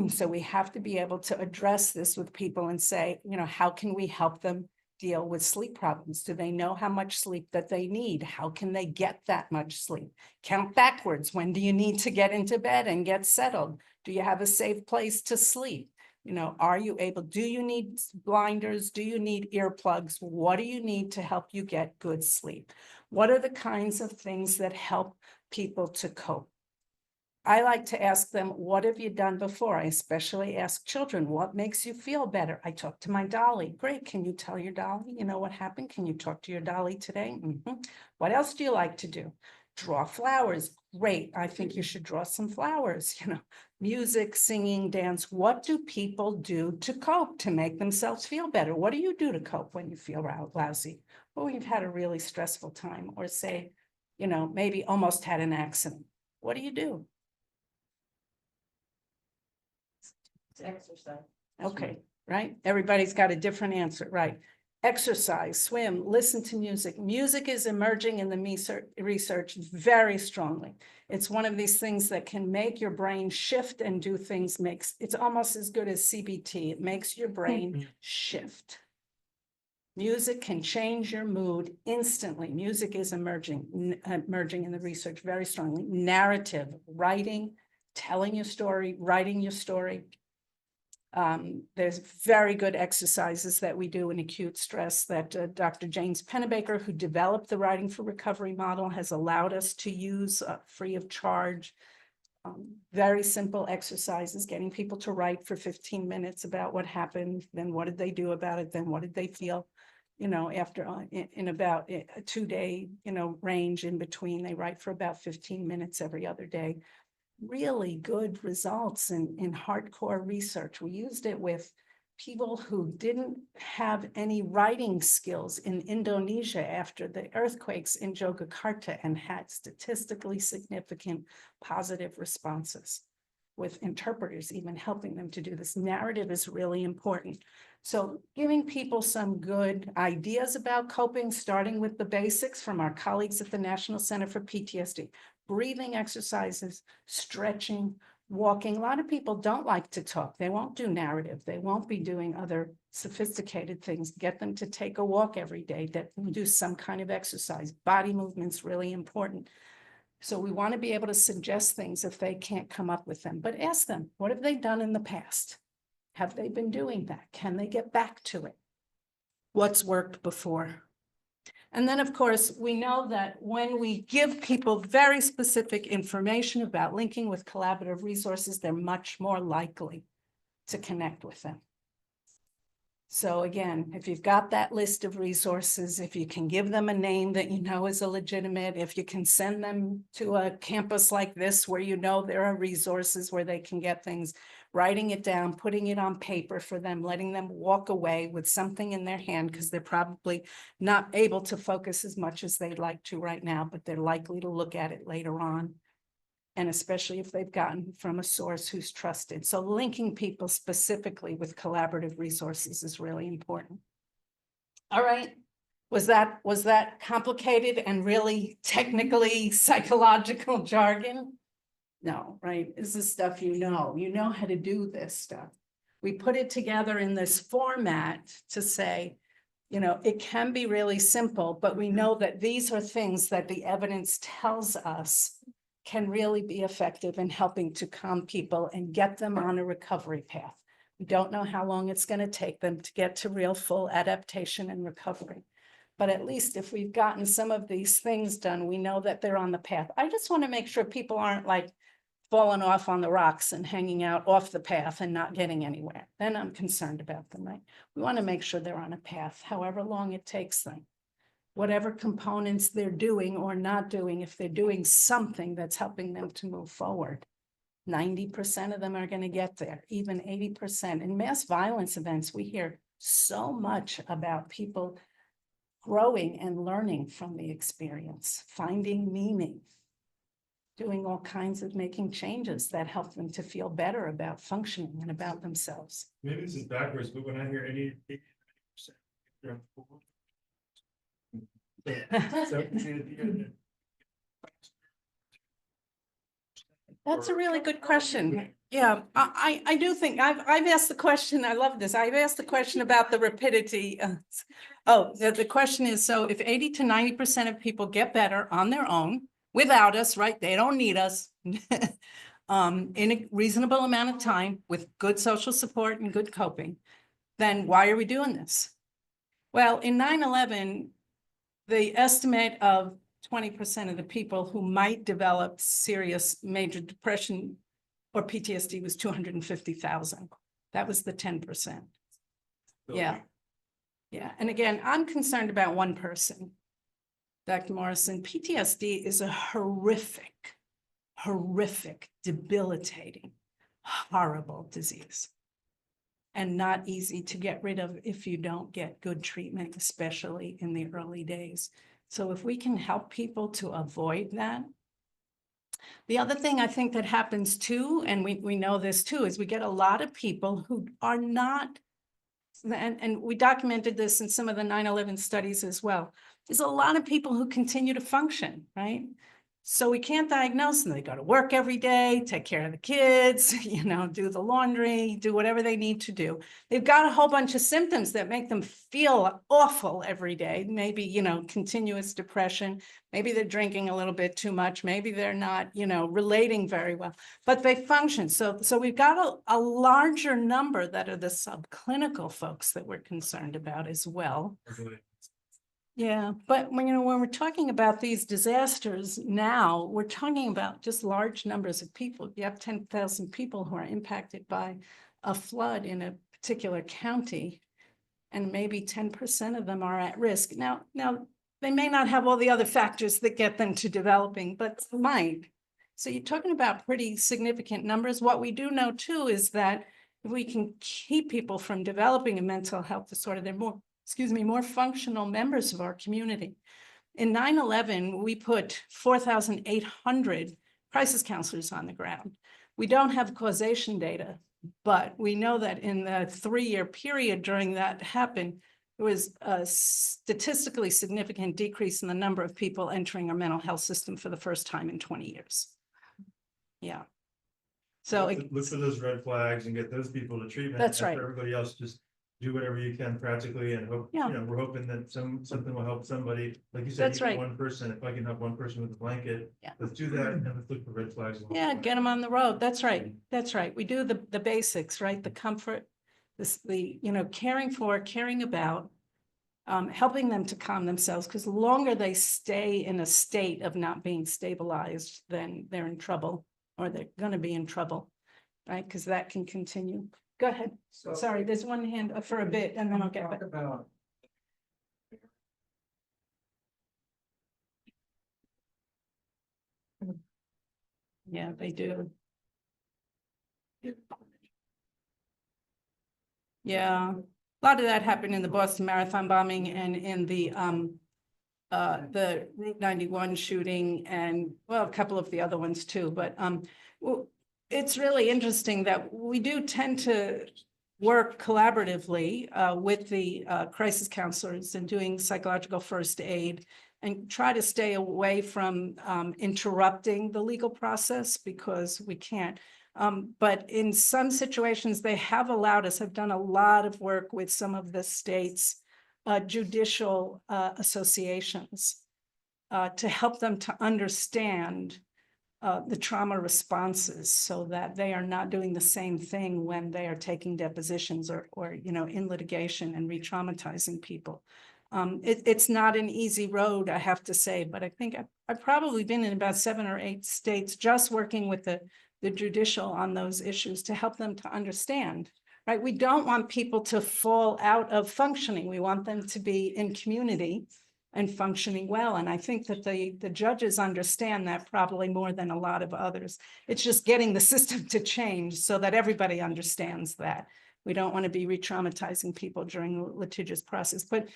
So we have to be able to address this with people and say, you know, how can we help them deal with sleep problems? Do they know how much sleep that they need? How can they get that much sleep? Count backwards. When do you need to get into bed and get settled? Do you have a safe place to sleep? You know, are you able, do you need blinders? Do you need earplugs? What do you need to help you get good sleep? What are the kinds of things that help people to cope? I like to ask them, what have you done before? I especially ask children, what makes you feel better? I talk to my dolly. Great. Can you tell your dolly, you know, what happened? Can you talk to your dolly today? What else do you like to do? Draw flowers. Great. I think you should draw some flowers, you know, music, singing, dance. What do people do to cope, to make themselves feel better? What do you do to cope when you feel lousy? Or you've had a really stressful time, or say, you know, maybe almost had an accident. What do you do? It's exercise. Okay, right? Everybody's got a different answer, right? Exercise, swim, listen to music. Music is emerging in the research very strongly. It's one of these things that can make your brain shift and do things, it's almost as good as CBT. It makes your brain shift. Music can change your mood instantly. Music is emerging in the research very strongly. Narrative, writing, telling your story, writing your story. There's very good exercises that we do in acute stress that Dr. James Pennebaker, who developed the Writing for Recovery model, has allowed us to use free of charge. Very simple exercises, getting people to write for 15 minutes about what happened, then what did they do about it, then what did they feel, you know, after in about a 2-day, you know, range in between. They write for about 15 minutes every other day. Really good results in hardcore research. We used it with people who didn't have any writing skills in Indonesia after the earthquakes in Yogyakarta and had statistically significant positive responses, with interpreters even helping them to do this. Narrative is really important. So giving people some good ideas about coping, starting with the basics from our colleagues at the National Center for PTSD. Breathing exercises, stretching, walking. A lot of people don't like to talk. They won't do narrative. They won't be doing other sophisticated things. Get them to take a walk every day, do some kind of exercise. Body movement's really important. So we want to be able to suggest things if they can't come up with them, but ask them, what have they done in the past? Have they been doing that? Can they get back to it? What's worked before? And then, of course, we know that when we give people very specific information about linking with collaborative resources, they're much more likely to connect with them. So again, if you've got that list of resources, if you can give them a name that you know is a legitimate, if you can send them to a campus like this where you know there are resources where they can get things, writing it down, putting it on paper for them, letting them walk away with something in their hand, because they're probably not able to focus as much as they'd like to right now, but they're likely to look at it later on. And especially if they've gotten from a source who's trusted. So linking people specifically with collaborative resources is really important. All right. Was that complicated and really technically psychological jargon? No, right? This is stuff you know how to do this stuff. We put it together in this format to say, you know, it can be really simple, but we know that these are things that the evidence tells us can really be effective in helping to calm people and get them on a recovery path. We don't know how long it's going to take them to get to real full adaptation and recovery. But at least if we've gotten some of these things done, we know that they're on the path. I just want to make sure people aren't like falling off on the rocks and hanging out off the path and not getting anywhere. Then I'm concerned about them, right? We want to make sure they're on a path, however long it takes them. Whatever components they're doing or not doing, if they're doing something that's helping them to move forward, 90% of them are going to get there, even 80%. In mass violence events, we hear so much about people growing and learning from the experience, finding meaning. doing all kinds of making changes that help them to feel better about functioning and about themselves. Maybe this is backwards, but when I hear 80%. That's a really good question. Yeah, I do think, I've asked the question, I love this, I've asked the question about the rapidity. The question is, so if 80 to 90% of people get better on their own, without us, right, they don't need us, in a reasonable amount of time with good social support and good coping, then why are we doing this? Well, in 9/11, the estimate of 20% of the people who might develop serious major depression or PTSD was 250,000. That was the 10%. Yeah. Yeah. And again, I'm concerned about one person, Dr. Morrison. PTSD is a horrific, debilitating, horrible disease. And not easy to get rid of if you don't get good treatment, especially in the early days. So if we can help people to avoid that. The other thing I think that happens too, and we know this too, is we get a lot of people who are not, and we documented this in some of the 9/11 studies as well. There's a lot of people who continue to function, right? So we can't diagnose them. They go to work every day, take care of the kids, do the laundry, do whatever they need to do. They've got a whole bunch of symptoms that make them feel awful every day. Maybe, continuous depression. Maybe they're drinking a little bit too much. Maybe they're not, relating very well, but they function. So we've got a larger number that are the subclinical folks that we're concerned about as well. Yeah, but when we're talking about these disasters now, we're talking about just large numbers of people. You have 10,000 people who are impacted by a flood in a particular county, and maybe 10% of them are at risk. Now they may not have all the other factors that get them to developing, but might. So you're talking about pretty significant numbers. What we do know too is that if we can keep people from developing a mental health disorder, they're more functional members of our community. In 9/11, we put 4,800 crisis counselors on the ground. We don't have causation data, but we know that in the 3-year period during that happened, there was a statistically significant decrease in the number of people entering our mental health system for the first time in 20 years. Yeah. So look for those red flags and get those people to treatment. That's right. Everybody else just do whatever you can practically and hope, we're hoping that something will help somebody. Like you said, That's right. One person, if I can help one person with a blanket, let's do that and let's look for red flags. Yeah, get them on the road. That's right. That's right. We do the basics, right? The comfort, caring about, helping them to calm themselves, because the longer they stay in a state of not being stabilized, then they're in trouble, or they're going to be in trouble, right? Because that can continue. Go ahead. Sorry, there's one hand up for a bit and then I'll get back. About Yeah, they do. Yeah, a lot of that happened in the Boston Marathon bombing and in the Route 91 shooting, and a couple of the other ones too. But it's really interesting that we do tend to work collaboratively with the crisis counselors and doing psychological first aid, and try to stay away from interrupting the legal process, because we can't. But in some situations, they have allowed us. I've done a lot of work with some of the states' judicial associations to help them to understand the trauma responses, so that they are not doing the same thing when they are taking depositions or in litigation and re-traumatizing people. It's not an easy road, I have to say, but I think I've probably been in about 7 or 8 states just working with the judicial on those issues to help them to understand, right? We don't want people to fall out of functioning. We want them to be in community and functioning well. And I think that the judges understand that probably more than a lot of others. It's just getting the system to change so that everybody understands that. We don't want to be re-traumatizing people during the litigious process. But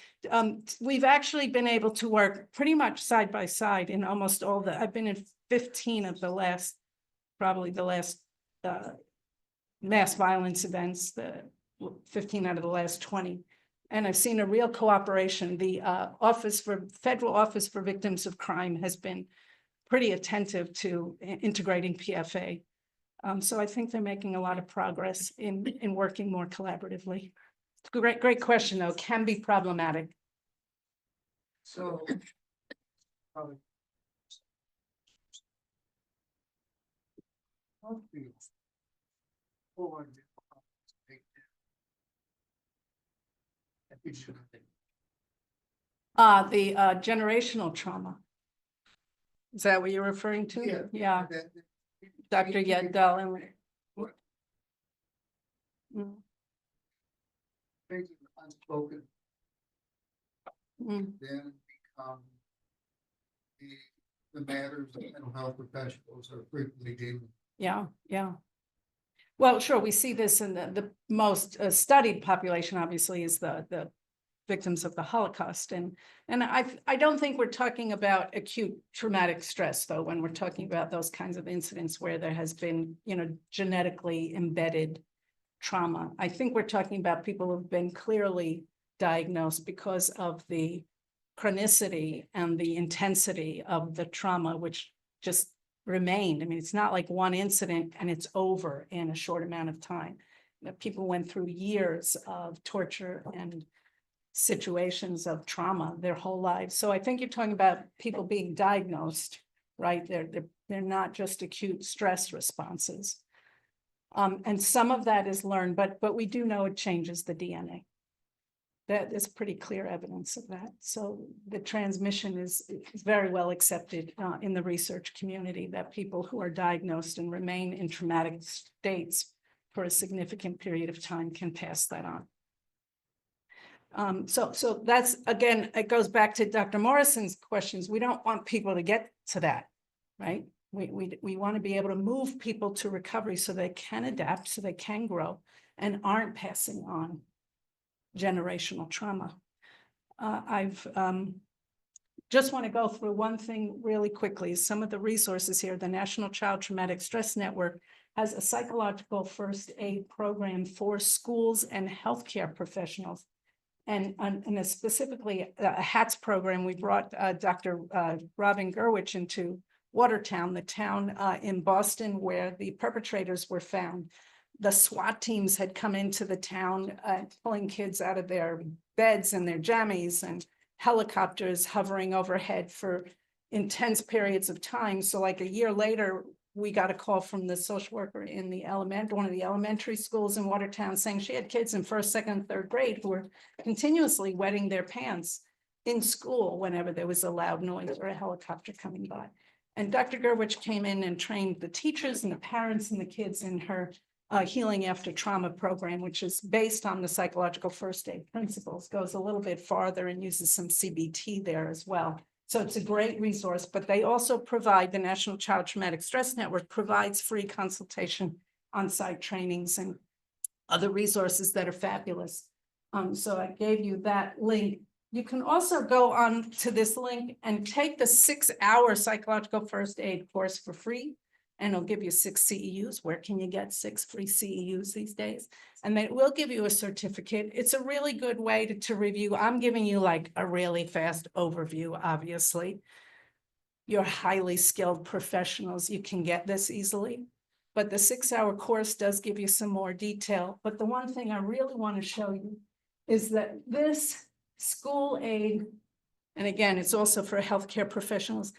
we've actually been able to work pretty much side by side in almost all I've been in 15 of the last, probably the last mass violence events, the 15 out of the last 20. And I've seen a real cooperation. The Federal Office for Victims of Crime has been pretty attentive to integrating PFA. So I think they're making a lot of progress in working more collaboratively. It's a great question, though, can be problematic. So. probably- Hopefully, forward, I think should have been. The generational trauma. Is that what you're referring to? Yeah, Dr. Yedel and. Mm, Things unspoken, mm. then become the matters that mental health professionals are frequently dealing with. Yeah, yeah. Well, sure, we see this in the most studied population, obviously, is the victims of the Holocaust. And I don't think we're talking about acute traumatic stress, though, when we're talking about those kinds of incidents where there has been, genetically embedded trauma. I think we're talking about people who've been clearly diagnosed because of the chronicity and the intensity of the trauma, which just remained. I mean, it's not like one incident and it's over in a short amount of time. People went through years of torture and situations of trauma their whole lives. So I think you're talking about people being diagnosed, right? They're not just acute stress responses. And some of that is learned, but we do know it changes the DNA. That is pretty clear evidence of that. So the transmission is very well accepted in the research community, that people who are diagnosed and remain in traumatic states for a significant period of time can pass that on. So that's, again, it goes back to Dr. Morrison's questions. We don't want people to get to that, right? We want to be able to move people to recovery so they can adapt, so they can grow and aren't passing on generational trauma. I've just want to go through one thing really quickly. Some of the resources here. The National Child Traumatic Stress Network has a psychological first aid program for schools and healthcare professionals. And specifically a HATS program, we brought Dr. Robin Gurwitch into Watertown, the town in Boston where the perpetrators were found. The SWAT teams had come into the town, pulling kids out of their beds and their jammies, and helicopters hovering overhead for intense periods of time. So like a year later, we got a call from the social worker in the one of the elementary schools in Watertown saying she had kids in first, second, third grade who were continuously wetting their pants in school whenever there was a loud noise or a helicopter coming by. And Dr. Gurwitch came in and trained the teachers and the parents and the kids in her Healing After Trauma program, which is based on the psychological first aid principles, goes a little bit farther and uses some CBT there as well. So it's a great resource, but they also provide, the National Child Traumatic Stress Network provides free consultation, on-site trainings, and other resources that are fabulous. So I gave you that link. You can also go on to this link and take the 6-hour psychological first aid course for free. And it'll give you 6 CEUs. Where can you get 6 free CEUs these days? And they will give you a certificate. It's a really good way to review. I'm giving you like a really fast overview, obviously. You're highly skilled professionals. You can get this easily. But the 6-hour course does give you some more detail. But the one thing I really want to show you is that this school aid, and again, it's also for healthcare professionals,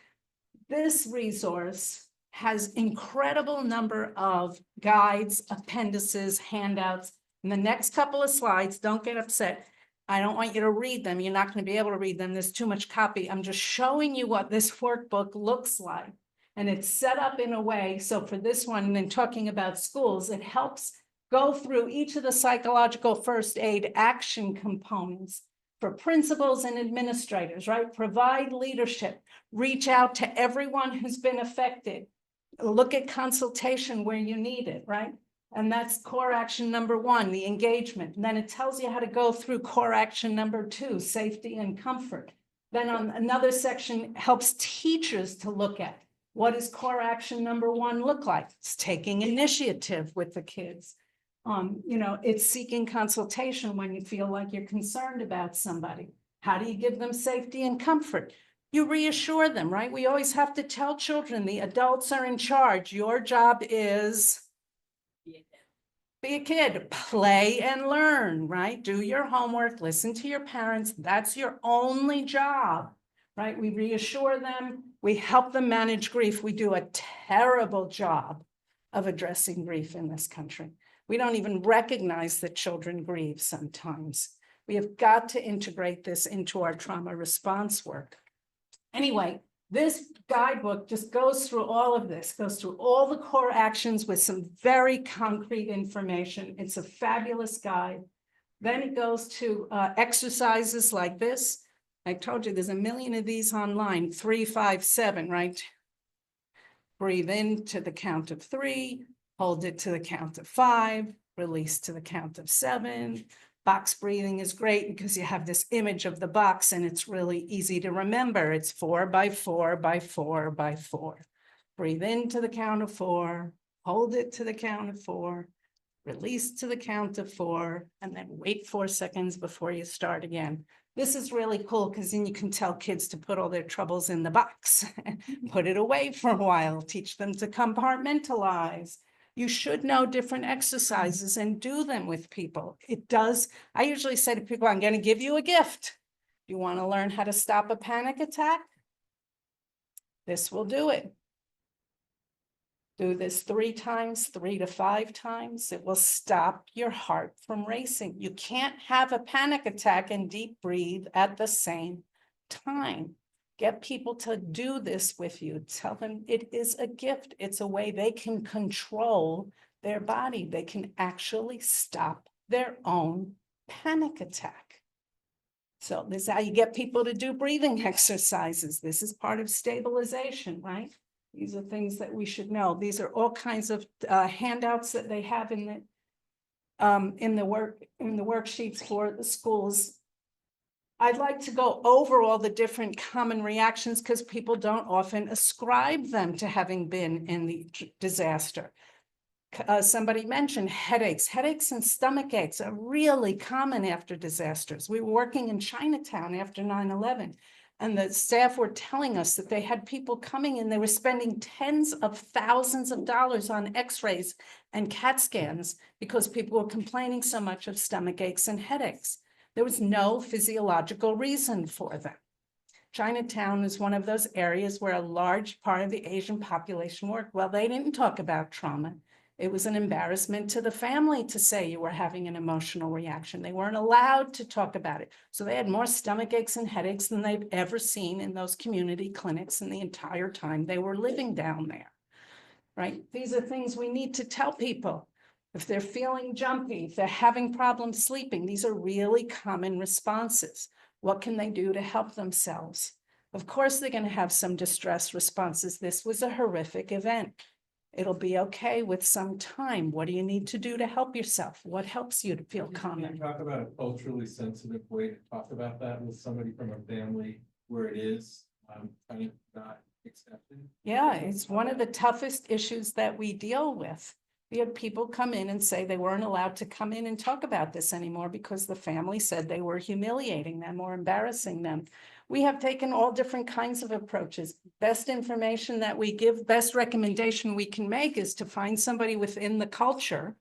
this resource has incredible number of guides, appendices, handouts. In the next couple of slides, don't get upset. I don't want you to read them. You're not going to be able to read them. There's too much copy. I'm just showing you what this workbook looks like. And it's set up in a way, so for this one, and then talking about schools, it helps go through each of the psychological first aid action components for principals and administrators, right? Provide leadership, reach out to everyone who's been affected. Look at consultation where you need it, right? And that's core action number 1, the engagement. And then it tells you how to go through core action number 2, safety and comfort. Then on another section helps teachers to look at What does core action number 1 look like? It's taking initiative with the kids. It's seeking consultation when you feel like you're concerned about somebody. How do you give them safety and comfort? You reassure them, right? We always have to tell children, the adults are in charge. Your job is be a kid, play and learn, right? Do your homework, listen to your parents. That's your only job, right? We reassure them. We help them manage grief. We do a terrible job of addressing grief in this country. We don't even recognize that children grieve sometimes. We have got to integrate this into our trauma response work. Anyway, this guidebook just goes through all of this, goes through all the core actions with some very concrete information. It's a fabulous guide. Then it goes to exercises like this. I told you there's a million of these online, 3, 5, 7, right? Breathe in to the count of 3, hold it to the count of 5, release to the count of 7. Box breathing is great because you have this image of the box and it's really easy to remember. It's 4 by 4 by 4 by 4. Breathe into the count of 4, hold it to the count of 4, release to the count of 4, and then wait 4 seconds before you start again. This is really cool because then you can tell kids to put all their troubles in the box, put it away for a while, teach them to compartmentalize. You should know different exercises and do them with people. It does. I usually say to people, I'm going to give you a gift. You want to learn how to stop a panic attack? This will do it. Do this 3 times, 3 to 5 times. It will stop your heart from racing. You can't have a panic attack and deep breathe at the same time. Get people to do this with you. Tell them it is a gift. It's a way they can control their body. They can actually stop their own panic attack. So this is how you get people to do breathing exercises. This is part of stabilization, right? These are things that we should know. These are all kinds of handouts that they have in the worksheets for the schools. I'd like to go over all the different common reactions because people don't often ascribe them to having been in the disaster. Somebody mentioned headaches. Headaches and stomach aches are really common after disasters. We were working in Chinatown after 9/11, and the staff were telling us that they had people coming in, they were spending tens of thousands of dollars on x-rays and CAT scans because people were complaining so much of stomach aches and headaches. There was no physiological reason for them. Chinatown is one of those areas where a large part of the Asian population worked. Well, they didn't talk about trauma. It was an embarrassment to the family to say you were having an emotional reaction. They weren't allowed to talk about it. So they had more stomach aches and headaches than they've ever seen in those community clinics in the entire time they were living down there, right? These are things we need to tell people. If they're feeling jumpy, if they're having problems sleeping, these are really common responses. What can they do to help themselves? Of course, they're going to have some distress responses. This was a horrific event. It'll be okay with some time. What do you need to do to help yourself? What helps you to feel calm? Can you talk about a culturally sensitive way to talk about that with somebody from a family where it is kind of not accepted? Yeah, it's one of the toughest issues that we deal with. We had people come in and say they weren't allowed to come in and talk about this anymore because the family said they were humiliating them or embarrassing them. We have taken all different kinds of approaches. Best information that we give, best recommendation we can make is to find somebody within the culture,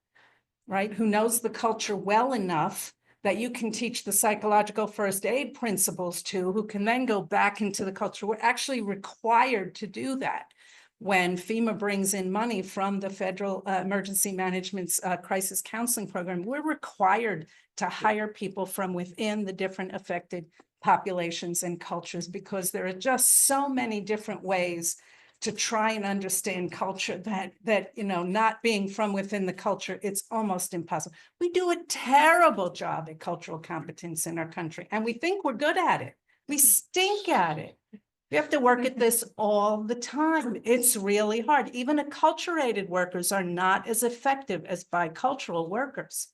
right, who knows the culture well enough that you can teach the psychological first aid principles to, who can then go back into the culture. We're actually required to do that. When FEMA brings in money from the Federal Emergency Management's Crisis Counseling Program, we're required to hire people from within the different affected populations and cultures because there are just so many different ways to try and understand culture that not being from within the culture, it's almost impossible. We do a terrible job at cultural competence in our country, and we think we're good at it. We stink at it. We have to work at this all the time. It's really hard. Even acculturated workers are not as effective as bicultural workers.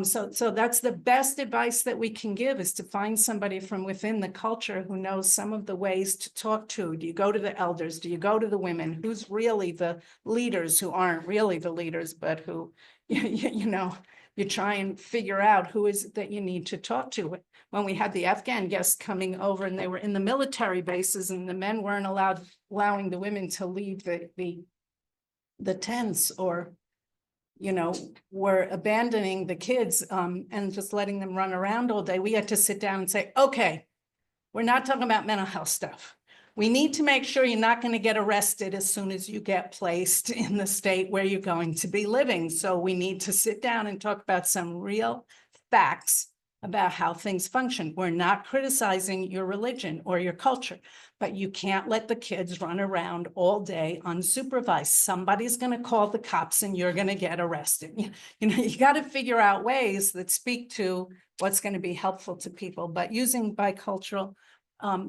So that's the best advice that we can give, is to find somebody from within the culture who knows some of the ways to talk to. Do you go to the elders? Do you go to the women? Who's really the leaders who aren't really the leaders, but who, you know, you try and figure out who is it that you need to talk to. When we had the Afghan guests coming over and they were in the military bases and the men weren't allowing the women to leave the tents, or were abandoning the kids and just letting them run around all day. We had to sit down and say, okay, we're not talking about mental health stuff. We need to make sure you're not going to get arrested as soon as you get placed in the state where you're going to be living. So we need to sit down and talk about some real facts about how things function. We're not criticizing your religion or your culture, but you can't let the kids run around all day unsupervised. Somebody's going to call the cops and you're going to get arrested. You got to figure out ways that speak to what's going to be helpful to people, but using bicultural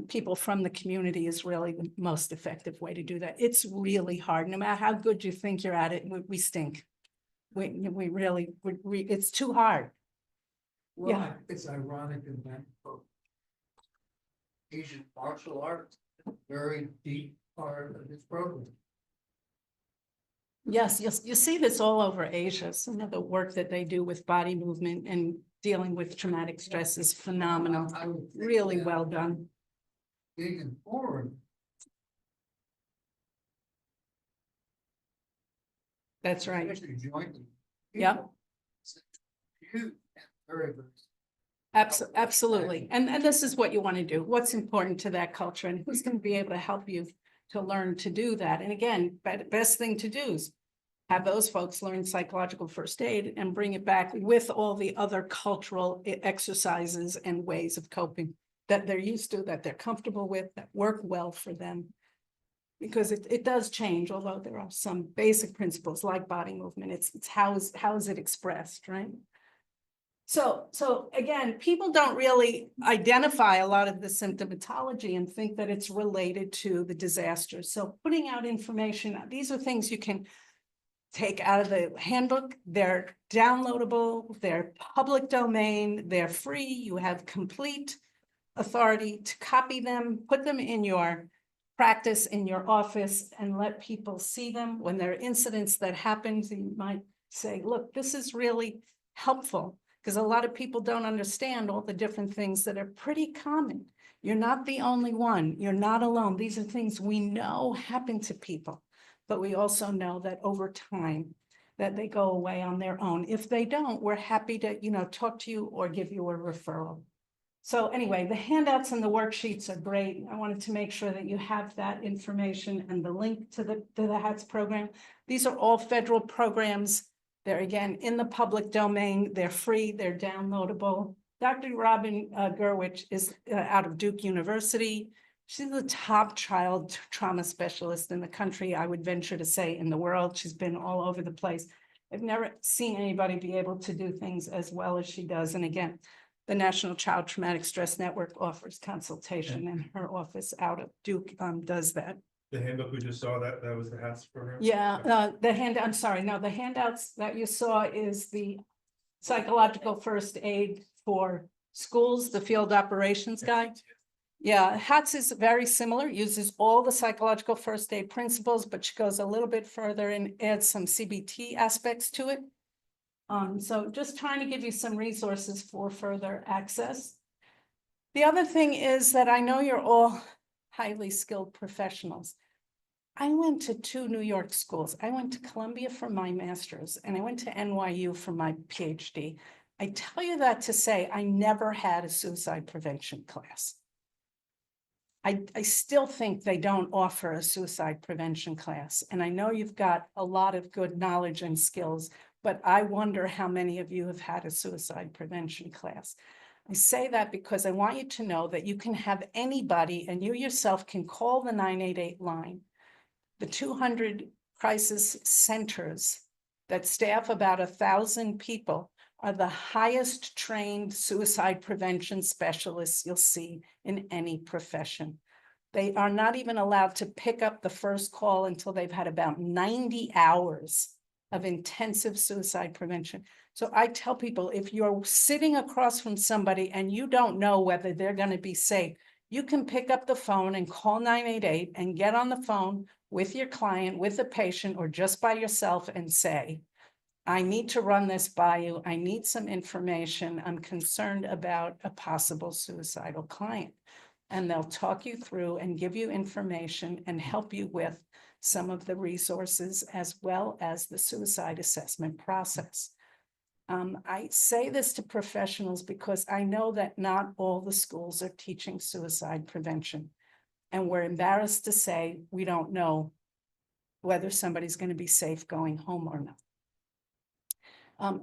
people from the community is really the most effective way to do that. It's really hard. No matter how good you think you're at it, we stink. We really, it's too hard. Well, Yeah. it's ironic in that Asian martial arts, very deep part of this program. Yes, you see this all over Asia. Some of the work that they do with body movement and dealing with traumatic stress is phenomenal. I would think Really that well done. Big and foreign. That's right. Especially jointly. Yep. Huge and very, very. Absolutely. And this is what you want to do. What's important to that culture, and who's going to be able to help you to learn to do that. And again, best thing to do is have those folks learn psychological first aid and bring it back with all the other cultural exercises and ways of coping that they're used to, that they're comfortable with, that work well for them. Because it does change, although there are some basic principles like body movement. It's how is it expressed, right? So again, people don't really identify a lot of the symptomatology and think that it's related to the disaster. So putting out information, these are things you can take out of the handbook. They're downloadable, they're public domain, they're free. You have complete authority to copy them, put them in your practice in your office, and let people see them. When there are incidents that happen, you might say, look, this is really helpful, because a lot of people don't understand all the different things that are pretty common. You're not the only one. You're not alone. These are things we know happen to people, but we also know that over time that they go away on their own. If they don't, we're happy to, talk to you or give you a referral. So anyway, the handouts and the worksheets are great. I wanted to make sure that you have that information and the link to the HATS program. These are all federal programs. They're again in the public domain. They're free. They're downloadable. Dr. Robin Gurwitch is out of Duke University. She's the top child trauma specialist in the country, I would venture to say in the world. She's been all over the place. I've never seen anybody be able to do things as well as she does. And again, the National Child Traumatic Stress Network offers consultation, and her office out of Duke does that. The handbook we just saw, that was the HATS program? Yeah, the handout, I'm sorry, no, the handouts that you saw is the psychological first aid for schools, the field operations guide. Yeah, HATS is very similar, uses all the psychological first aid principles, but she goes a little bit further and adds some CBT aspects to it. So just trying to give you some resources for further access. The other thing is that I know you're all highly skilled professionals. I went to 2 New York schools. I went to Columbia for my master's and I went to NYU for my PhD. I tell you that to say I never had a suicide prevention class. I still think they don't offer a suicide prevention class. And I know you've got a lot of good knowledge and skills, but I wonder how many of you have had a suicide prevention class. I say that because I want you to know that you can have anybody, and you yourself can call the 988 line. The 200 crisis centers that staff about 1,000 people are the highest trained suicide prevention specialists you'll see in any profession. They are not even allowed to pick up the first call until they've had about 90 hours of intensive suicide prevention. So I tell people, if you're sitting across from somebody and you don't know whether they're going to be safe, you can pick up the phone and call 988 and get on the phone with your client, with a patient, or just by yourself and say, I need to run this by you. I need some information. I'm concerned about a possible suicidal client. And they'll talk you through and give you information and help you with some of the resources as well as the suicide assessment process. I say this to professionals because I know that not all the schools are teaching suicide prevention. And we're embarrassed to say we don't know whether somebody's going to be safe going home or not.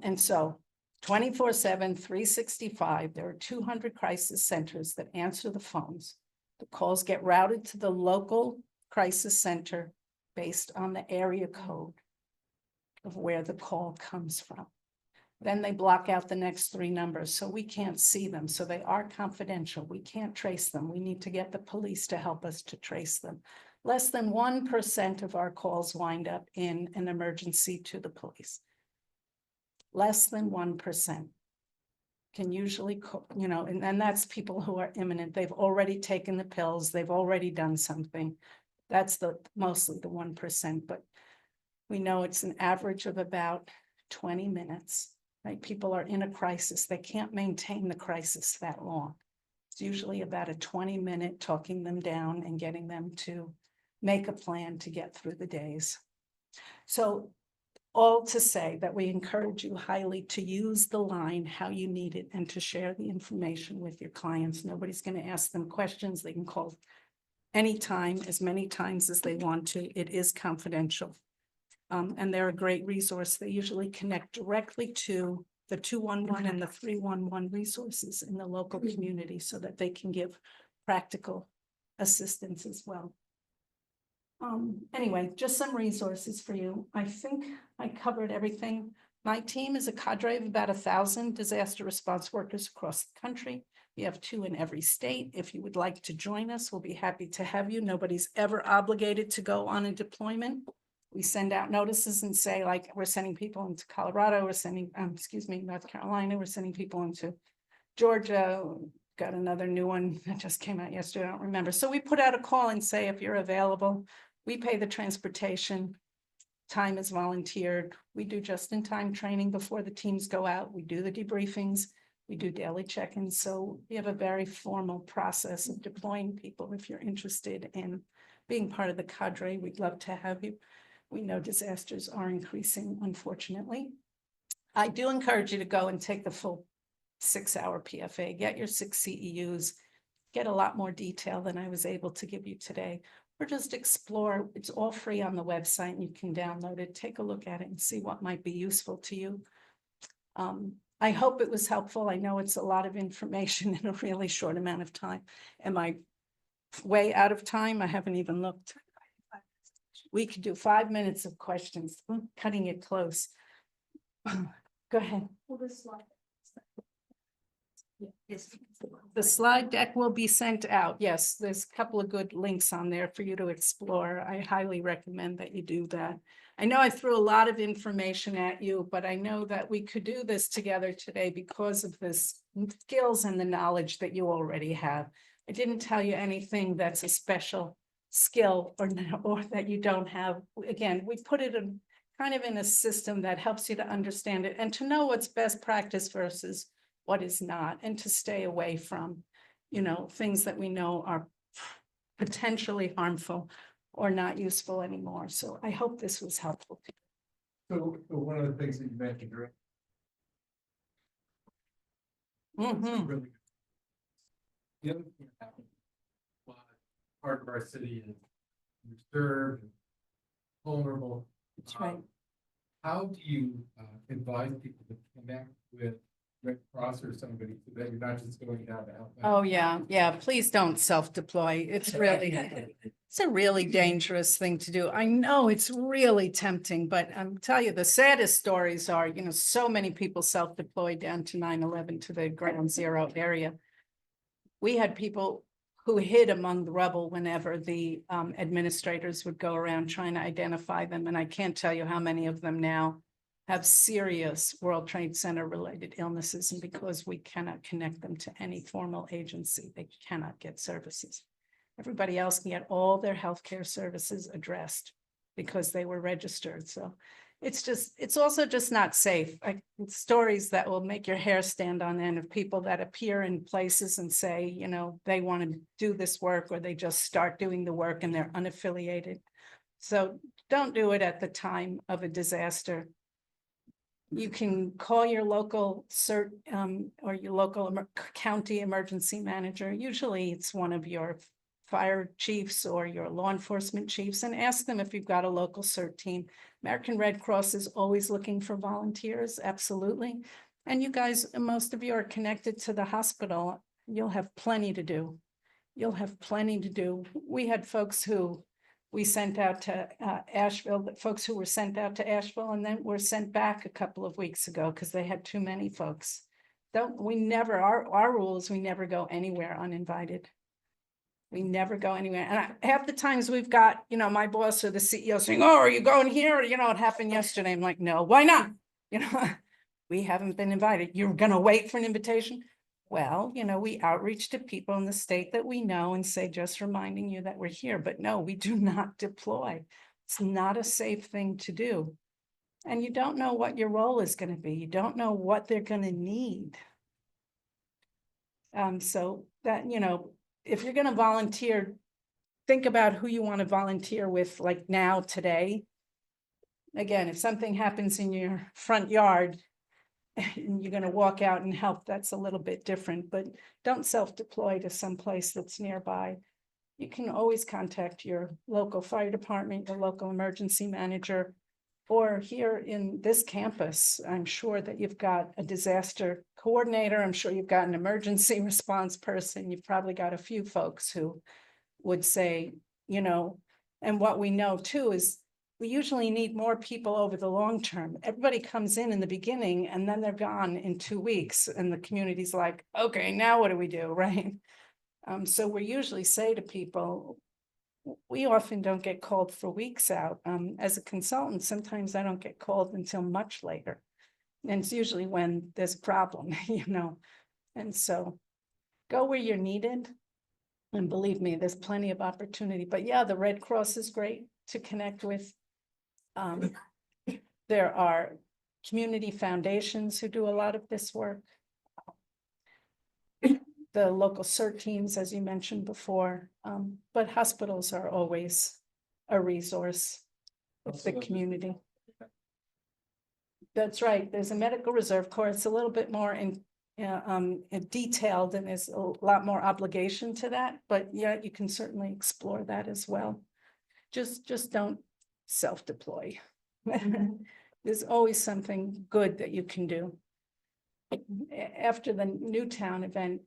And so 24/7, 365, there are 200 crisis centers that answer the phones. The calls get routed to the local crisis center based on the area code of where the call comes from. Then they block out the next 3 numbers, so we can't see them. So they are confidential. We can't trace them. We need to get the police to help us to trace them. Less than 1% of our calls wind up in an emergency to the police. Less than 1% can usually, and that's people who are imminent. They've already taken the pills. They've already done something. That's mostly the 1%, but we know it's an average of about 20 minutes, right? People are in a crisis. They can't maintain the crisis that long. It's usually about a 20-minute talking them down and getting them to make a plan to get through the days. So all to say that we encourage you highly to use the line how you need it and to share the information with your clients. Nobody's going to ask them questions. They can call anytime, as many times as they want to. It is confidential. And they're a great resource. They usually connect directly to the 211 and the 311 resources in the local community so that they can give practical assistance as well. Anyway, just some resources for you. I think I covered everything. My team is a cadre of about 1,000 disaster response workers across the country. We have 2 in every state. If you would like to join us, we'll be happy to have you. Nobody's ever obligated to go on a deployment. We send out notices and say, like, we're sending people into Colorado, we're sending, North Carolina, we're sending people into Georgia. Got another new one that just came out yesterday, I don't remember. So we put out a call and say, if you're available, we pay the transportation, time is volunteered. We do just-in-time training before the teams go out. We do the debriefings. We do daily check-ins. So we have a very formal process of deploying people. If you're interested in being part of the cadre, we'd love to have you. We know disasters are increasing, unfortunately. I do encourage you to go and take the full 6-hour PFA, get your 6 CEUs, get a lot more detail than I was able to give you today. Or just explore. It's all free on the website. You can download it, take a look at it and see what might be useful to you. I hope it was helpful. I know it's a lot of information in a really short amount of time. Am I way out of time? I haven't even looked. We could do 5 minutes of questions. I'm cutting it close. Go ahead. The slide deck will be sent out. Yes, there's a couple of good links on there for you to explore. I highly recommend that you do that. I know I threw a lot of information at you, but I know that we could do this together today because of the skills and the knowledge that you already have. I didn't tell you anything that's a special skill or that you don't have. Again, we put it in kind of in a system that helps you to understand it and to know what's best practice versus what is not, and to stay away from, things that we know are potentially harmful or not useful anymore. So I hope this was helpful. So one of the things that you mentioned earlier. Mhm. Really good. The other thing that happened, part of our city is reserved, vulnerable. That's right. How do you advise people to connect with Red Cross or somebody so that you're not just going down to Outback? Oh, yeah. Please don't self-deploy. It's a really dangerous thing to do. I know it's really tempting, but I'm tell you, the saddest stories are, so many people self-deployed down to 9/11 to the ground zero area. We had people who hid among the rubble whenever the administrators would go around trying to identify them. And I can't tell you how many of them now have serious World Trade Center related illnesses, and because we cannot connect them to any formal agency, they cannot get services. Everybody else can get all their healthcare services addressed because they were registered. So it's also just not safe. Stories that will make your hair stand on end of people that appear in places and say, you know, they want to do this work, or they just start doing the work and they're unaffiliated. So don't do it at the time of a disaster. You can call your local CERT or your local county emergency manager. Usually it's one of your fire chiefs or your law enforcement chiefs, and ask them if you've got a local CERT team. American Red Cross is always looking for volunteers, absolutely. And you guys, most of you are connected to the hospital. You'll have plenty to do. You'll have plenty to do. We had folks who we sent out to Asheville, folks who were sent out to Asheville and then were sent back a couple of weeks ago because they had too many folks. Our rule is we never go anywhere uninvited. We never go anywhere. And half the times we've got, you know, my boss or the CEO saying, oh, are you going here? You know, it happened yesterday. I'm like, no, why not? You know, we haven't been invited. You're going to wait for an invitation? Well, you know, we outreach to people in the state that we know and say, just reminding you that we're here. But no, we do not deploy. It's not a safe thing to do. And you don't know what your role is going to be. You don't know what they're going to need. So that, you know, if you're going to volunteer, think about who you want to volunteer with, like now, today. Again, if something happens in your front yard and you're going to walk out and help, that's a little bit different, but don't self-deploy to someplace that's nearby. You can always contact your local fire department, your local emergency manager, or here in this campus, I'm sure that you've got a disaster coordinator. I'm sure you've got an emergency response person. You've probably got a few folks who would say, you know, and what we know too is we usually need more people over the long term. Everybody comes in the beginning and then they're gone in 2 weeks and the community's like, okay, now what do we do, right? So we usually say to people, we often don't get called for weeks out. As a consultant, sometimes I don't get called until much later. And it's usually when there's a problem, you know. And so go where you're needed. And believe me, there's plenty of opportunity. But yeah, the Red Cross is great to connect with. There are community foundations who do a lot of this work. The local CERT teams, as you mentioned before, but hospitals are always a resource of the community. That's right. There's a medical reserve corps. It's a little bit more detailed and there's a lot more obligation to that, but yeah, you can certainly explore that as well. Just don't self-deploy. There's always something good that you can do. After the Newtown event,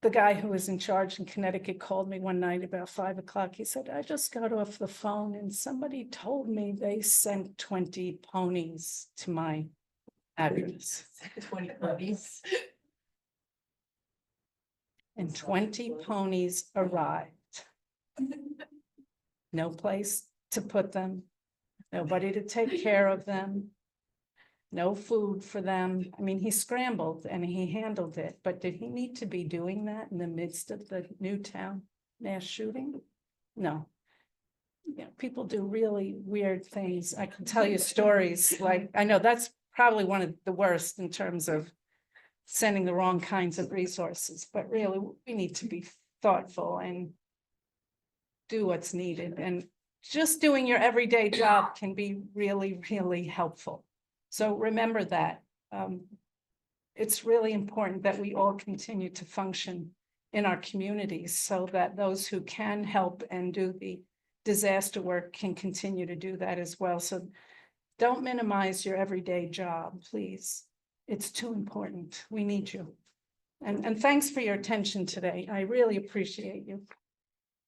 the guy who was in charge in Connecticut called me one night about 5 o'clock. He said, I just got off the phone and somebody told me they sent 20 ponies to my address. 20 puppies. And 20 ponies arrived. No place to put them, nobody to take care of them. No food for them. I mean, he scrambled and he handled it, but did he need to be doing that in the midst of the Newtown mass shooting? No. You know, people do really weird things. I can tell you stories like, I know that's probably one of the worst in terms of sending the wrong kinds of resources, but really we need to be thoughtful and do what's needed. And just doing your everyday job can be really, really helpful. So remember that. It's really important that we all continue to function in our communities so that those who can help and do the disaster work can continue to do that as well. So don't minimize your everyday job, please. It's too important. We need you. And thanks for your attention today. I really appreciate you.